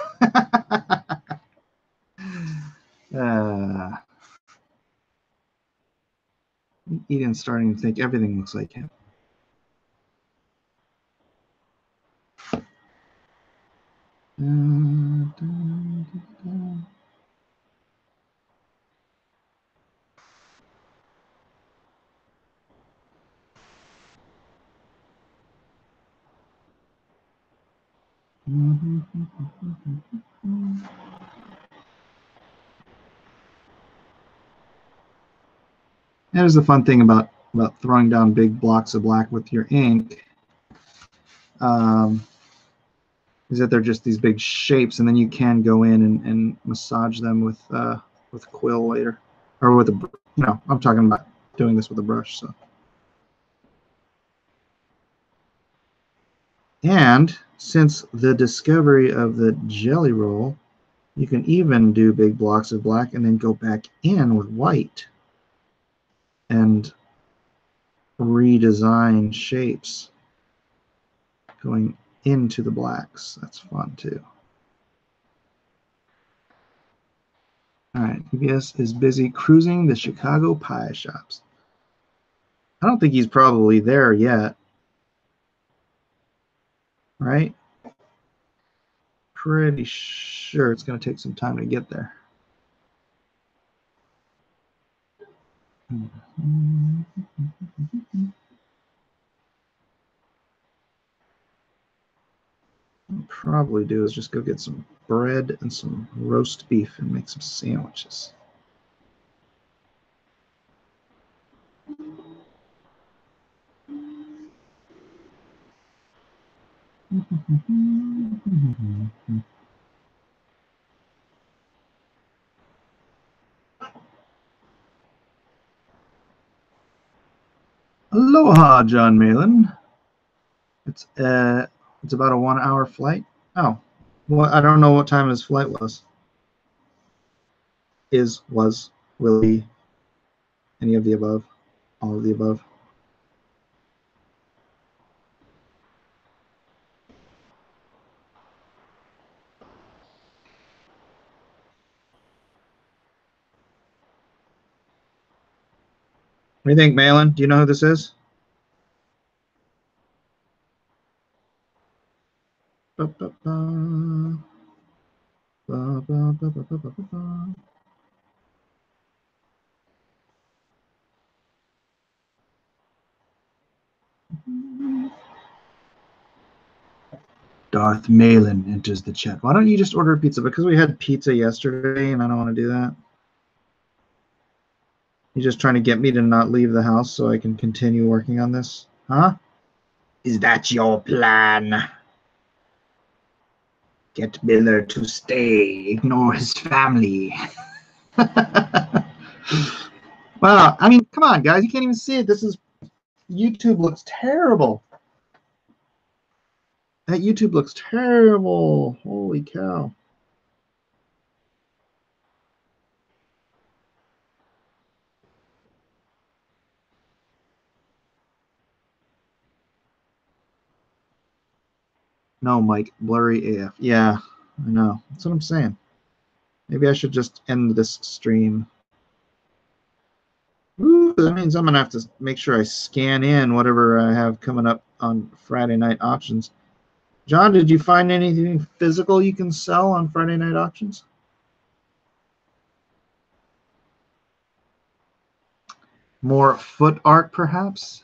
Eden's starting to think everything looks like him. That is the fun thing about throwing down big blocks of black with your ink, is that they're just these big shapes, and then you can go in and massage them with quill later, or with a, I'm talking about doing this with a brush. So, and since the discovery of the jelly roll, you can even do big blocks of black and then go back in with white and redesign shapes going into the blacks. That's fun too. All right, PBS is busy cruising the Chicago pie shops. I don't think he's probably there yet, right? Pretty sure it's going to take some time to get there. What I'll probably do is just go get some bread and some roast beef and make some sandwiches. Aloha, John Malin. It's about a 1 hour flight. Oh, well, I don't know what time his flight was. Was, will be, any of the above, all of the above. What do you think, Malin? Do you know who this is? Ba, ba, ba. Ba, ba, ba, ba, ba, ba, ba. Darth Malin enters the chat. Why don't you just order a pizza? Because we had pizza yesterday and I don't want to do that. You're just trying to get me to not leave the house so I can continue working on this? Huh? Is that your plan? Get Miller to stay. Ignore his family. Well, I mean, come on, guys. You can't even see it. This is YouTube looks terrible. That YouTube looks terrible. Holy cow. No, Mike, blurry AF. Yeah, I know. That's what I'm saying. Maybe I should just end this stream. Ooh, that means I'm going to have to make sure I scan in whatever I have coming up on Friday night auctions. John, did you find anything physical you can sell on Friday night auctions? More foot art, perhaps?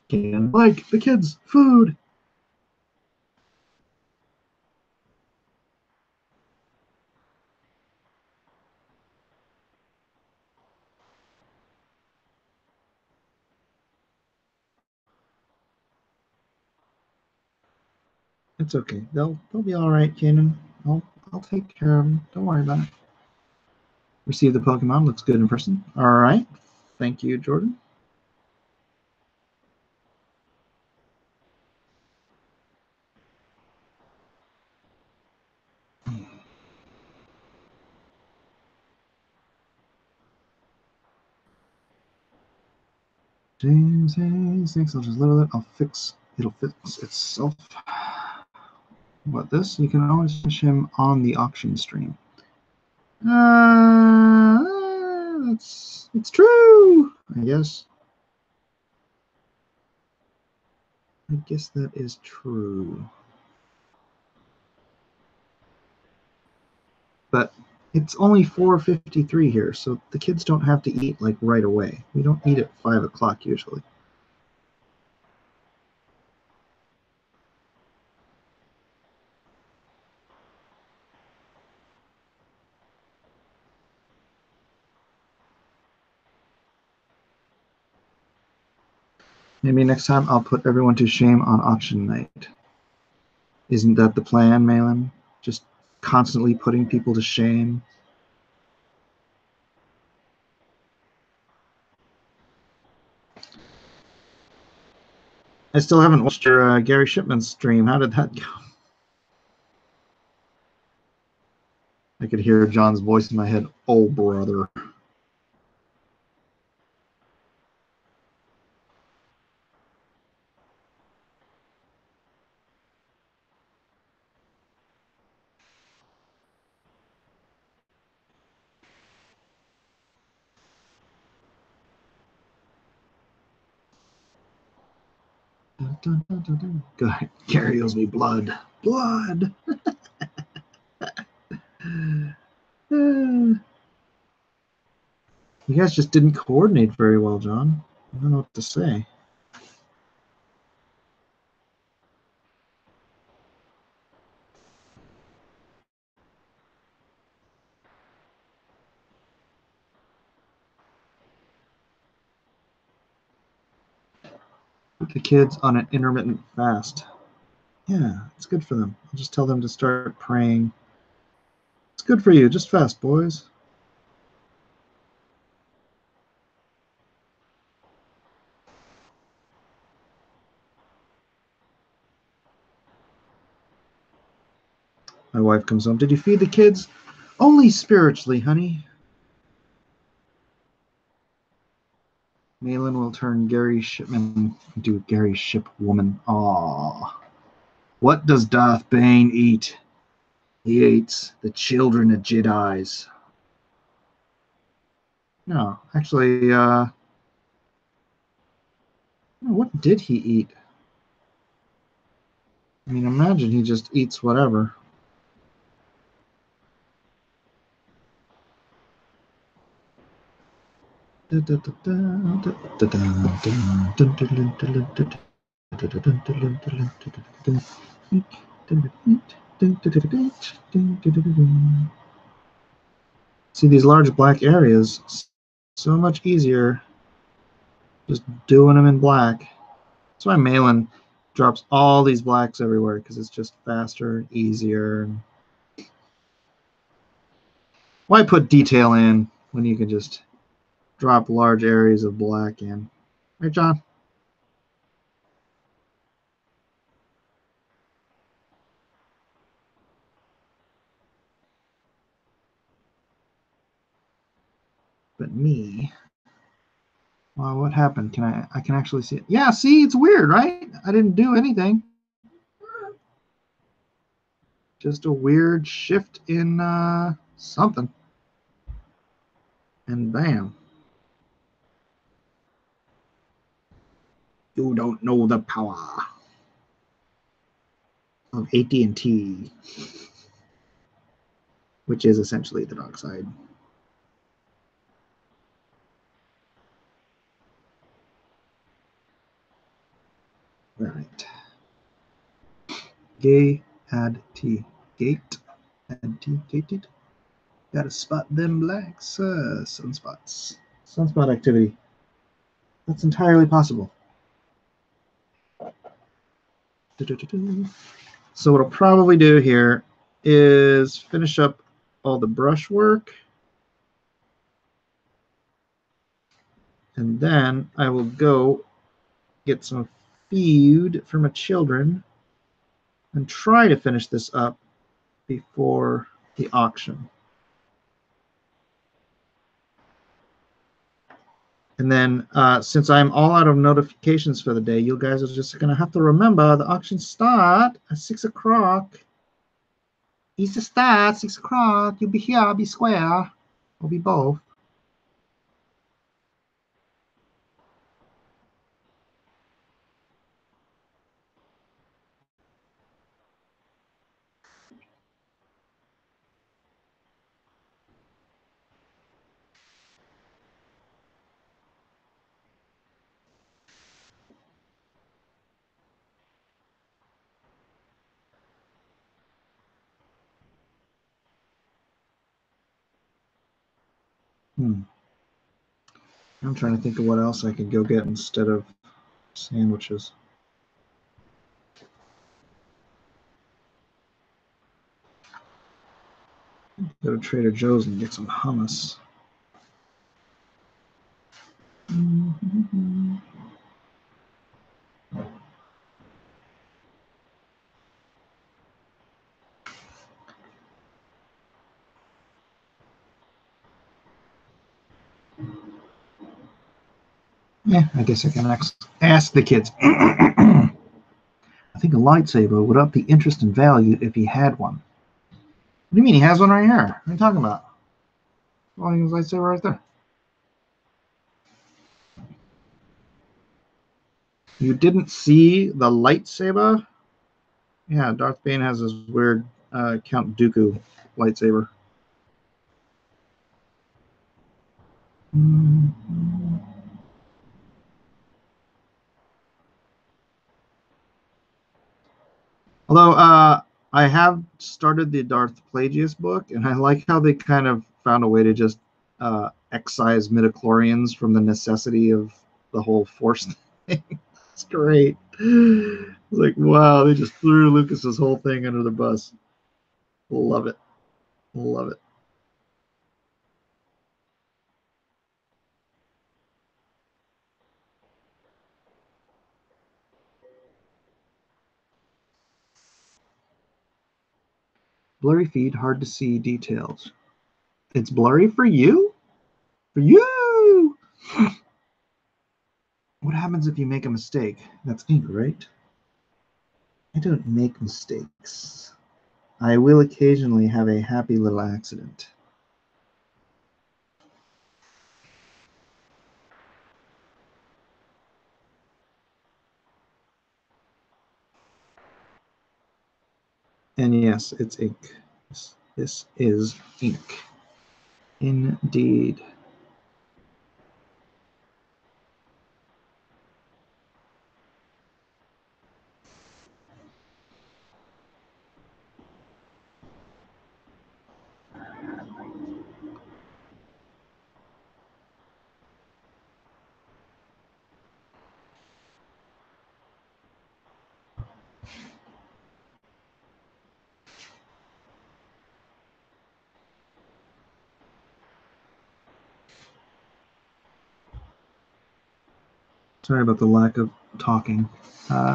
Can like the kids' food. It's okay. They'll be all right, Kanan. I'll take care of them. Don't worry about it. Receive the Pokemon. Looks good in person. All right. Thank you, Jordan. James Hayes thinks I'll just live with it. It'll fix itself. What, this? You can always finish him on the auction stream. It's true, I guess. I guess that is true. But it's only 4:53 here, so the kids don't have to eat like right away. We don't eat at 5 o'clock usually. Maybe next time I'll put everyone to shame on auction night. Isn't that the plan, Malin? Just constantly putting people to shame? I still haven't watched your Gary Shipman stream. How did that go? I could hear John's voice in my head. Oh, brother. Dun, dun, dun, dun, dun. God, Gary owes me blood. Blood! You guys just didn't coordinate very well, John. I don't know what to say. Put the kids on an intermittent fast. Yeah, it's good for them. I'll just tell them to start praying. It's good for you. Just fast, boys. My wife comes home. Did you feed the kids? Only spiritually, honey. Malin will turn Gary Shipman into Gary Shipwoman. Aww. What does Darth Bane eat? He eats the children of Jedis. No, actually, what did he eat? I mean, imagine he just eats whatever. See these large black areas, so much easier just doing them in black. That's why Malin drops all these blacks everywhere, because it's just faster, easier. Why put detail in when you can just drop large areas of black in. Right, John? But me, well, what happened? I can actually see it. Yeah, see, it's weird, right? I didn't do anything. Just a weird shift in something. And bam. You don't know the power of AT&T, which is essentially the dark side. Right. Gay add T. Gate. Add T. Gated. Gotta spot them blacks. Sunspots. Sunspot activity. That's entirely possible. So what I'll probably do here is finish up all the brush work. And then I will go get some food for my children and try to finish this up before the auction. And then since I'm all out of notifications for the day, you guys are just going to have to remember the auction start at 6 o'clock. Easter start 6 o'clock. You'll be here, I'll be square. We'll be both. I'm trying to think of what else I could go get instead of sandwiches. Go to Trader Joe's and get some hummus. Yeah, I guess I can ask the kids. I think a lightsaber would up the interest and value if he had one. What do you mean? He has one right here. What are you talking about? Oh, he has a lightsaber right there. You didn't see the lightsaber? Yeah, Darth Bane has this weird Count Dooku lightsaber. Although I have started the Darth Plagueis book, and I like how they kind of found a way to just excise midichlorians from the necessity of the whole Force thing. It's great. It's like, wow, they just threw Lucas's whole thing under the bus. Love it. Love it. Blurry feed, hard to see details. It's blurry for you? For you! What happens if you make a mistake? That's ink, right? I don't make mistakes. I will occasionally have a happy little accident. And yes, it's ink. This is ink. Indeed. Sorry about the lack of talking.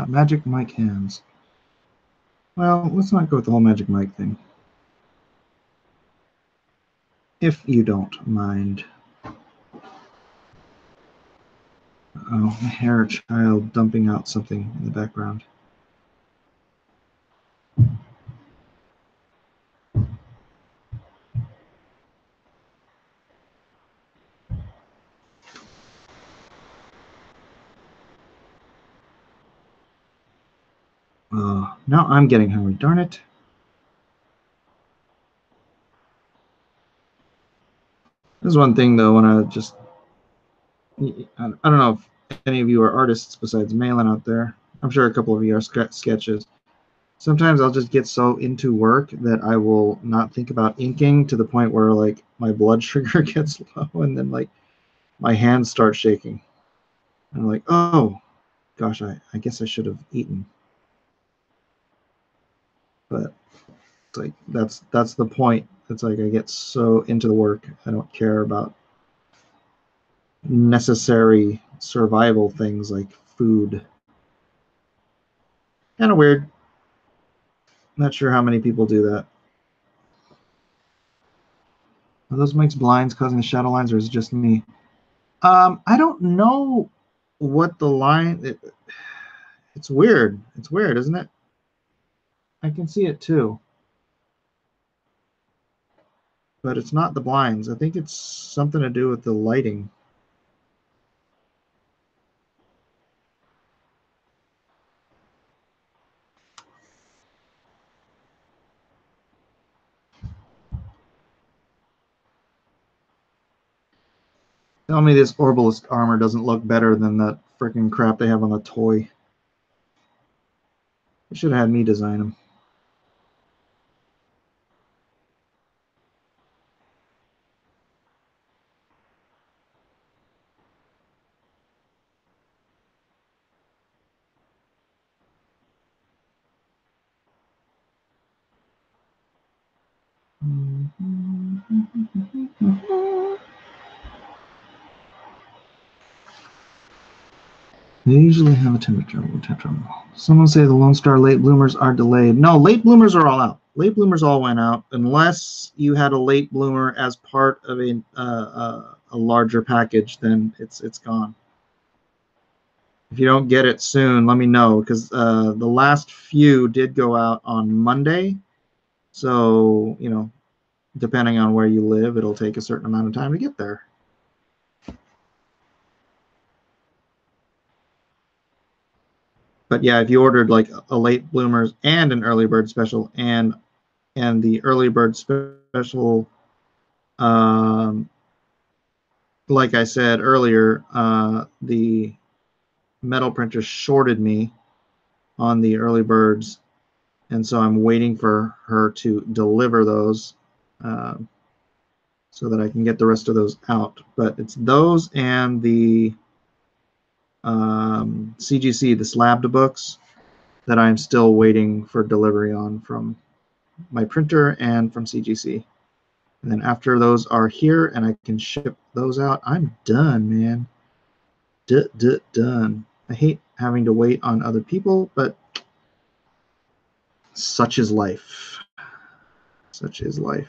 Magic mic hands. Well, let's not go with the whole magic mic thing. If you don't mind. Oh, I hear a child dumping out something in the background. Now I'm getting hungry, darn it. There's one thing, though, when I just... I don't know if any of you are artists besides Malin out there. I'm sure a couple of you are sketches. Sometimes I'll just get so into work that I will not think about inking to the point where, like, my blood sugar gets low and then, like, my hands start shaking. I'm like, oh, gosh, I guess I should have eaten. But it's like that's the point. It's like I get so into the work, I don't care about necessary survival things like food. Kind of weird. Not sure how many people do that. Are those Mike's blinds causing the shadow lines, or is it just me? I don't know what the line... It's weird. It's weird, isn't it? I can see it too. But it's not the blinds. I think it's something to do with the lighting. Tell me this Orbalist armor doesn't look better than that freaking crap they have on the toy. They should have had me design them. They usually have a temperature. Someone say the Lone Star late bloomers are delayed. No, late bloomers are all out. Late bloomers all went out unless you had a late bloomer as part of a larger package. Then it's gone. If you don't get it soon, let me know, because the last few did go out on Monday. So, you know, depending on where you live, it'll take a certain amount of time to get there. But yeah, if you ordered like a late bloomers and an early bird special and the early bird special, like I said earlier, the metal printer shorted me on the early birds, and so I'm waiting for her to deliver those so that I can get the rest of those out. But it's those and the CGC, the slabbed books, that I'm still waiting for delivery on from my printer and from CGC. And then after those are here and I can ship those out, I'm done, man. Done. I hate having to wait on other people, but such is life. Such is life.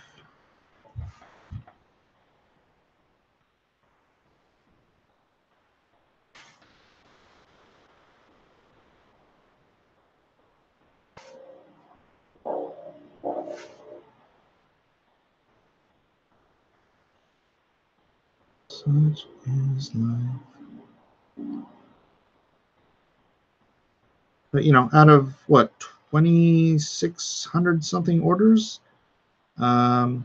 Such is life. But, you know, out of what, 2,600 something orders, that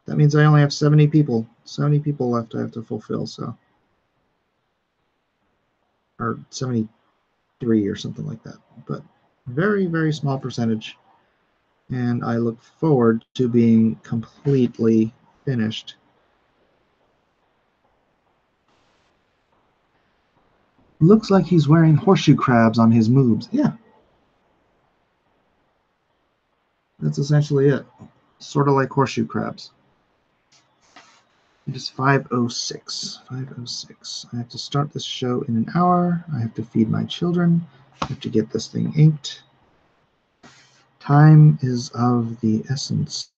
means I only have 70 people left I have to fulfill. So, or 73 or something like that. But very, very small percentage. And I look forward to being completely finished. Looks like he's wearing horseshoe crabs on his moves. Yeah. That's essentially it. Sort of like horseshoe crabs. It is 5:06. 5:06. I have to start this show in an hour. I have to feed my children. I have to get this thing inked. Time is of the essence.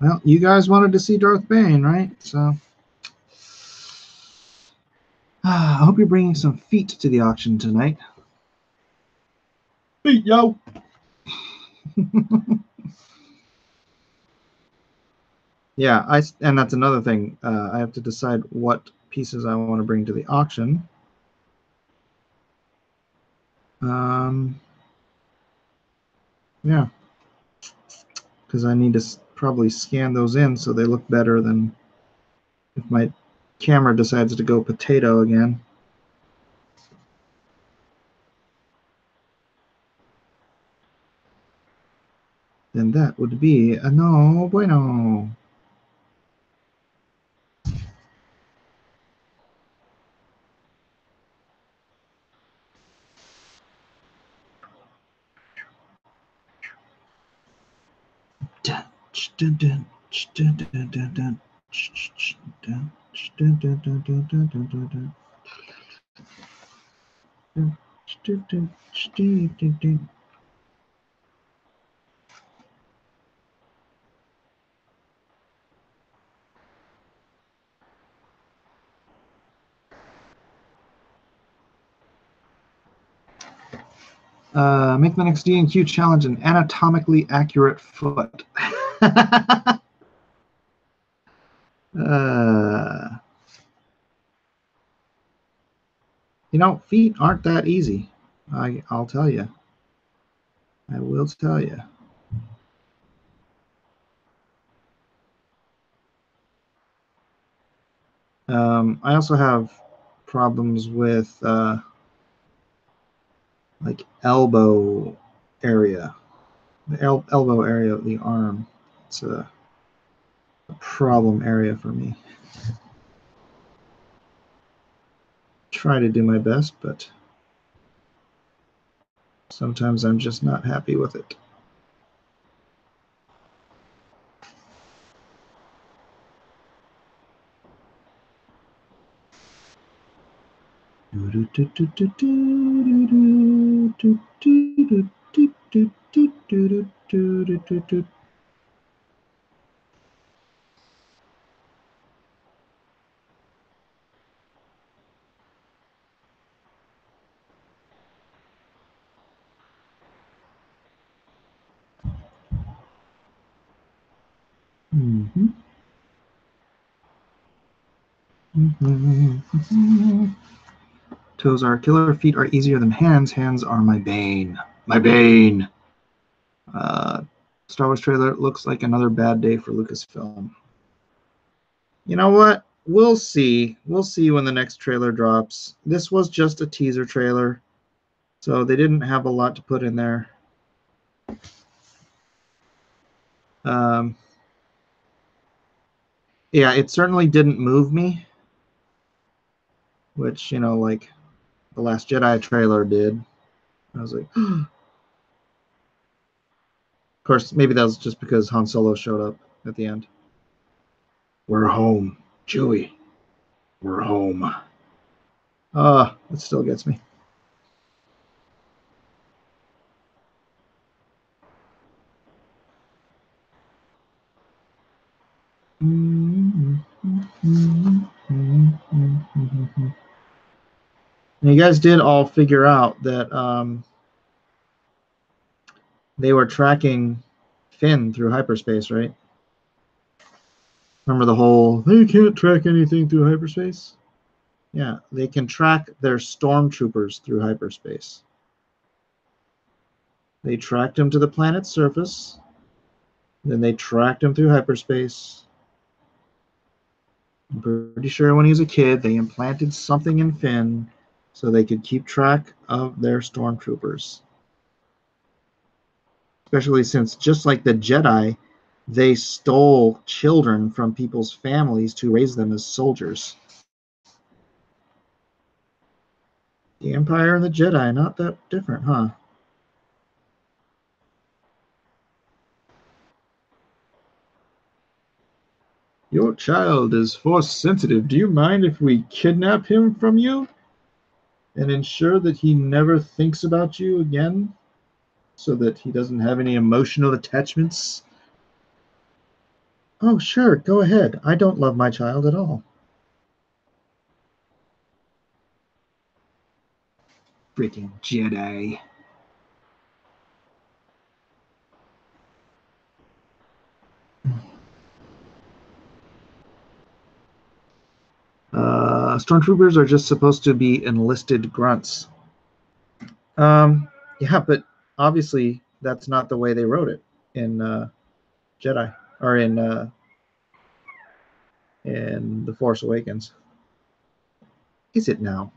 Well, you guys wanted to see Darth Bane, right? So I hope you're bringing some feet to the auction tonight. Feet, yo! Yeah, and that's another thing. I have to decide what pieces I want to bring to the auction. Yeah, because I need to probably scan those in so they look better than if my camera decides to go potato again. Then that would be a no bueno. Make the next D&Q challenge an anatomically accurate foot. You know, feet aren't that easy. I'll tell you. I will tell you. I also have problems with like elbow area, the elbow area of the arm. It's a problem area for me. Try to do my best, but sometimes I'm just not happy with it. Toes are killer, feet are easier than hands. Hands are my bane. My bane. Star Wars trailer looks like another bad day for Lucasfilm. You know what? We'll see. We'll see when the next trailer drops. This was just a teaser trailer, so they didn't have a lot to put in there. Yeah, it certainly didn't move me, which, you know, like the Last Jedi trailer did. I was like, of course, maybe that was just because Han Solo showed up at the end. We're home, Chewie. We're home. It still gets me. You guys did all figure out that they were tracking Finn through hyperspace, right? Remember the whole, they can't track anything through hyperspace? Yeah, they can track their stormtroopers through hyperspace. They tracked them to the planet's surface, then they tracked them through hyperspace. I'm pretty sure when he was a kid, they implanted something in Finn so they could keep track of their stormtroopers. Especially since, just like the Jedi, they stole children from people's families to raise them as soldiers. The Empire and the Jedi, not that different, huh? Your child is force sensitive. Do you mind if we kidnap him from you and ensure that he never thinks about you again so that he doesn't have any emotional attachments? Oh, sure, go ahead. I don't love my child at all. Freaking Jedi. Stormtroopers are just supposed to be enlisted grunts. Yeah, but obviously that's not the way they wrote it in Jedi, or in The Force Awakens. Is it now?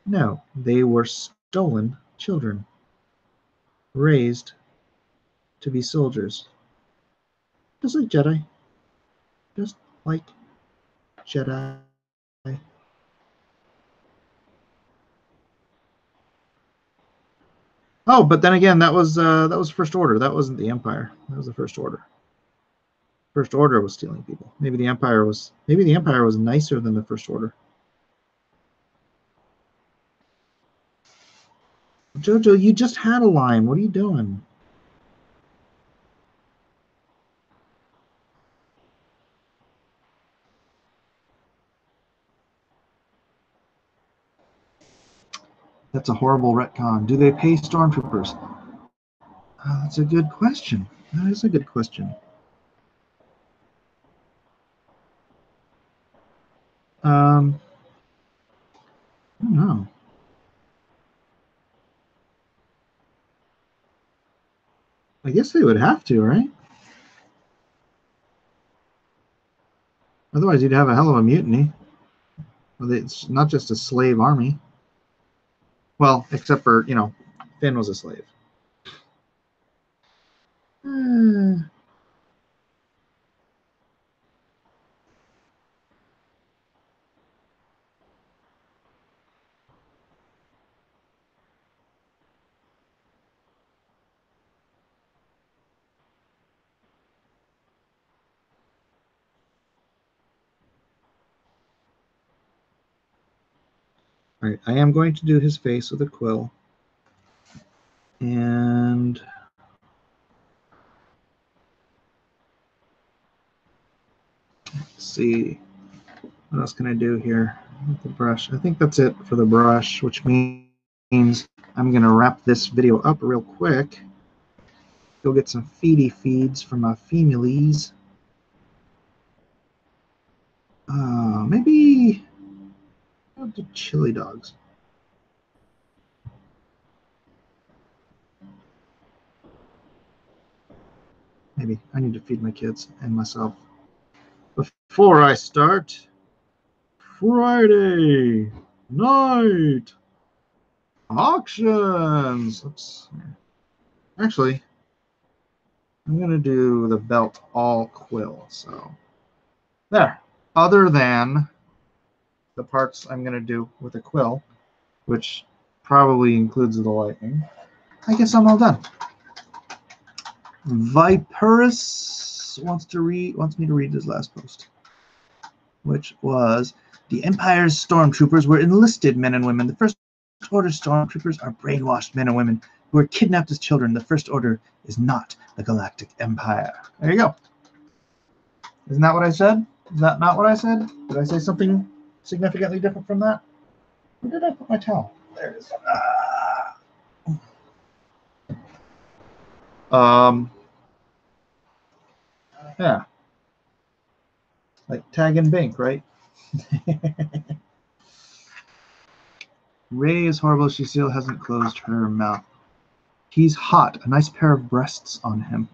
No, they were stolen children, raised to be soldiers. Just like Jedi. Just like Jedi. Oh, but then again, that was First Order. That wasn't the Empire. That was the First Order. First Order was stealing people. Maybe the Empire was nicer than the First Order. Jojo, you just had a line. What are you doing? That's a horrible retcon. Do they pay stormtroopers? That's a good question. That is a good question. I don't know. I guess they would have to, right? Otherwise, you'd have a hell of a mutiny. Well, it's not just a slave army. Well, except for, Finn was a slave. All right, I am going to do his face with a quill. And let's see. What else can I do here with the brush? I think that's it for the brush, which means I'm going to wrap this video up real quick. Go get some feeds for my females. Maybe I'll do chili dogs. Maybe I need to feed my kids and myself before I start Friday night auctions. Oops. Actually, I'm going to do the belt all quill. So there. Other than the parts I'm going to do with a quill, which probably includes the lightning, I guess I'm all done. Viperus wants me to read his last post, which was: the Empire's stormtroopers were enlisted men and women. The First Order stormtroopers are brainwashed men and women who were kidnapped as children. The First Order is not the Galactic Empire. There you go. Isn't that what I said? Is that not what I said? Did I say something significantly different from that? Where did I put my towel? There it is. Yeah. Like tag and bank, right? Ray is horrible. She still hasn't closed her mouth. He's hot. A nice pair of breasts on him.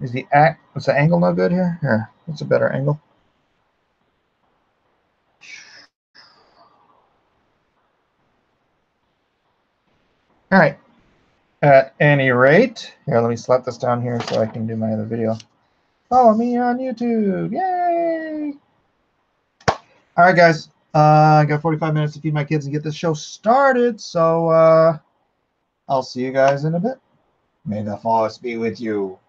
Is the angle no good here? Here, what's a better angle? All right. At any rate, here, let me slap this down here so I can do my other video. Follow me on YouTube. Yay! All right, guys. I got 45 minutes to feed my kids and get this show started. So I'll see you guys in a bit. May the force be with you.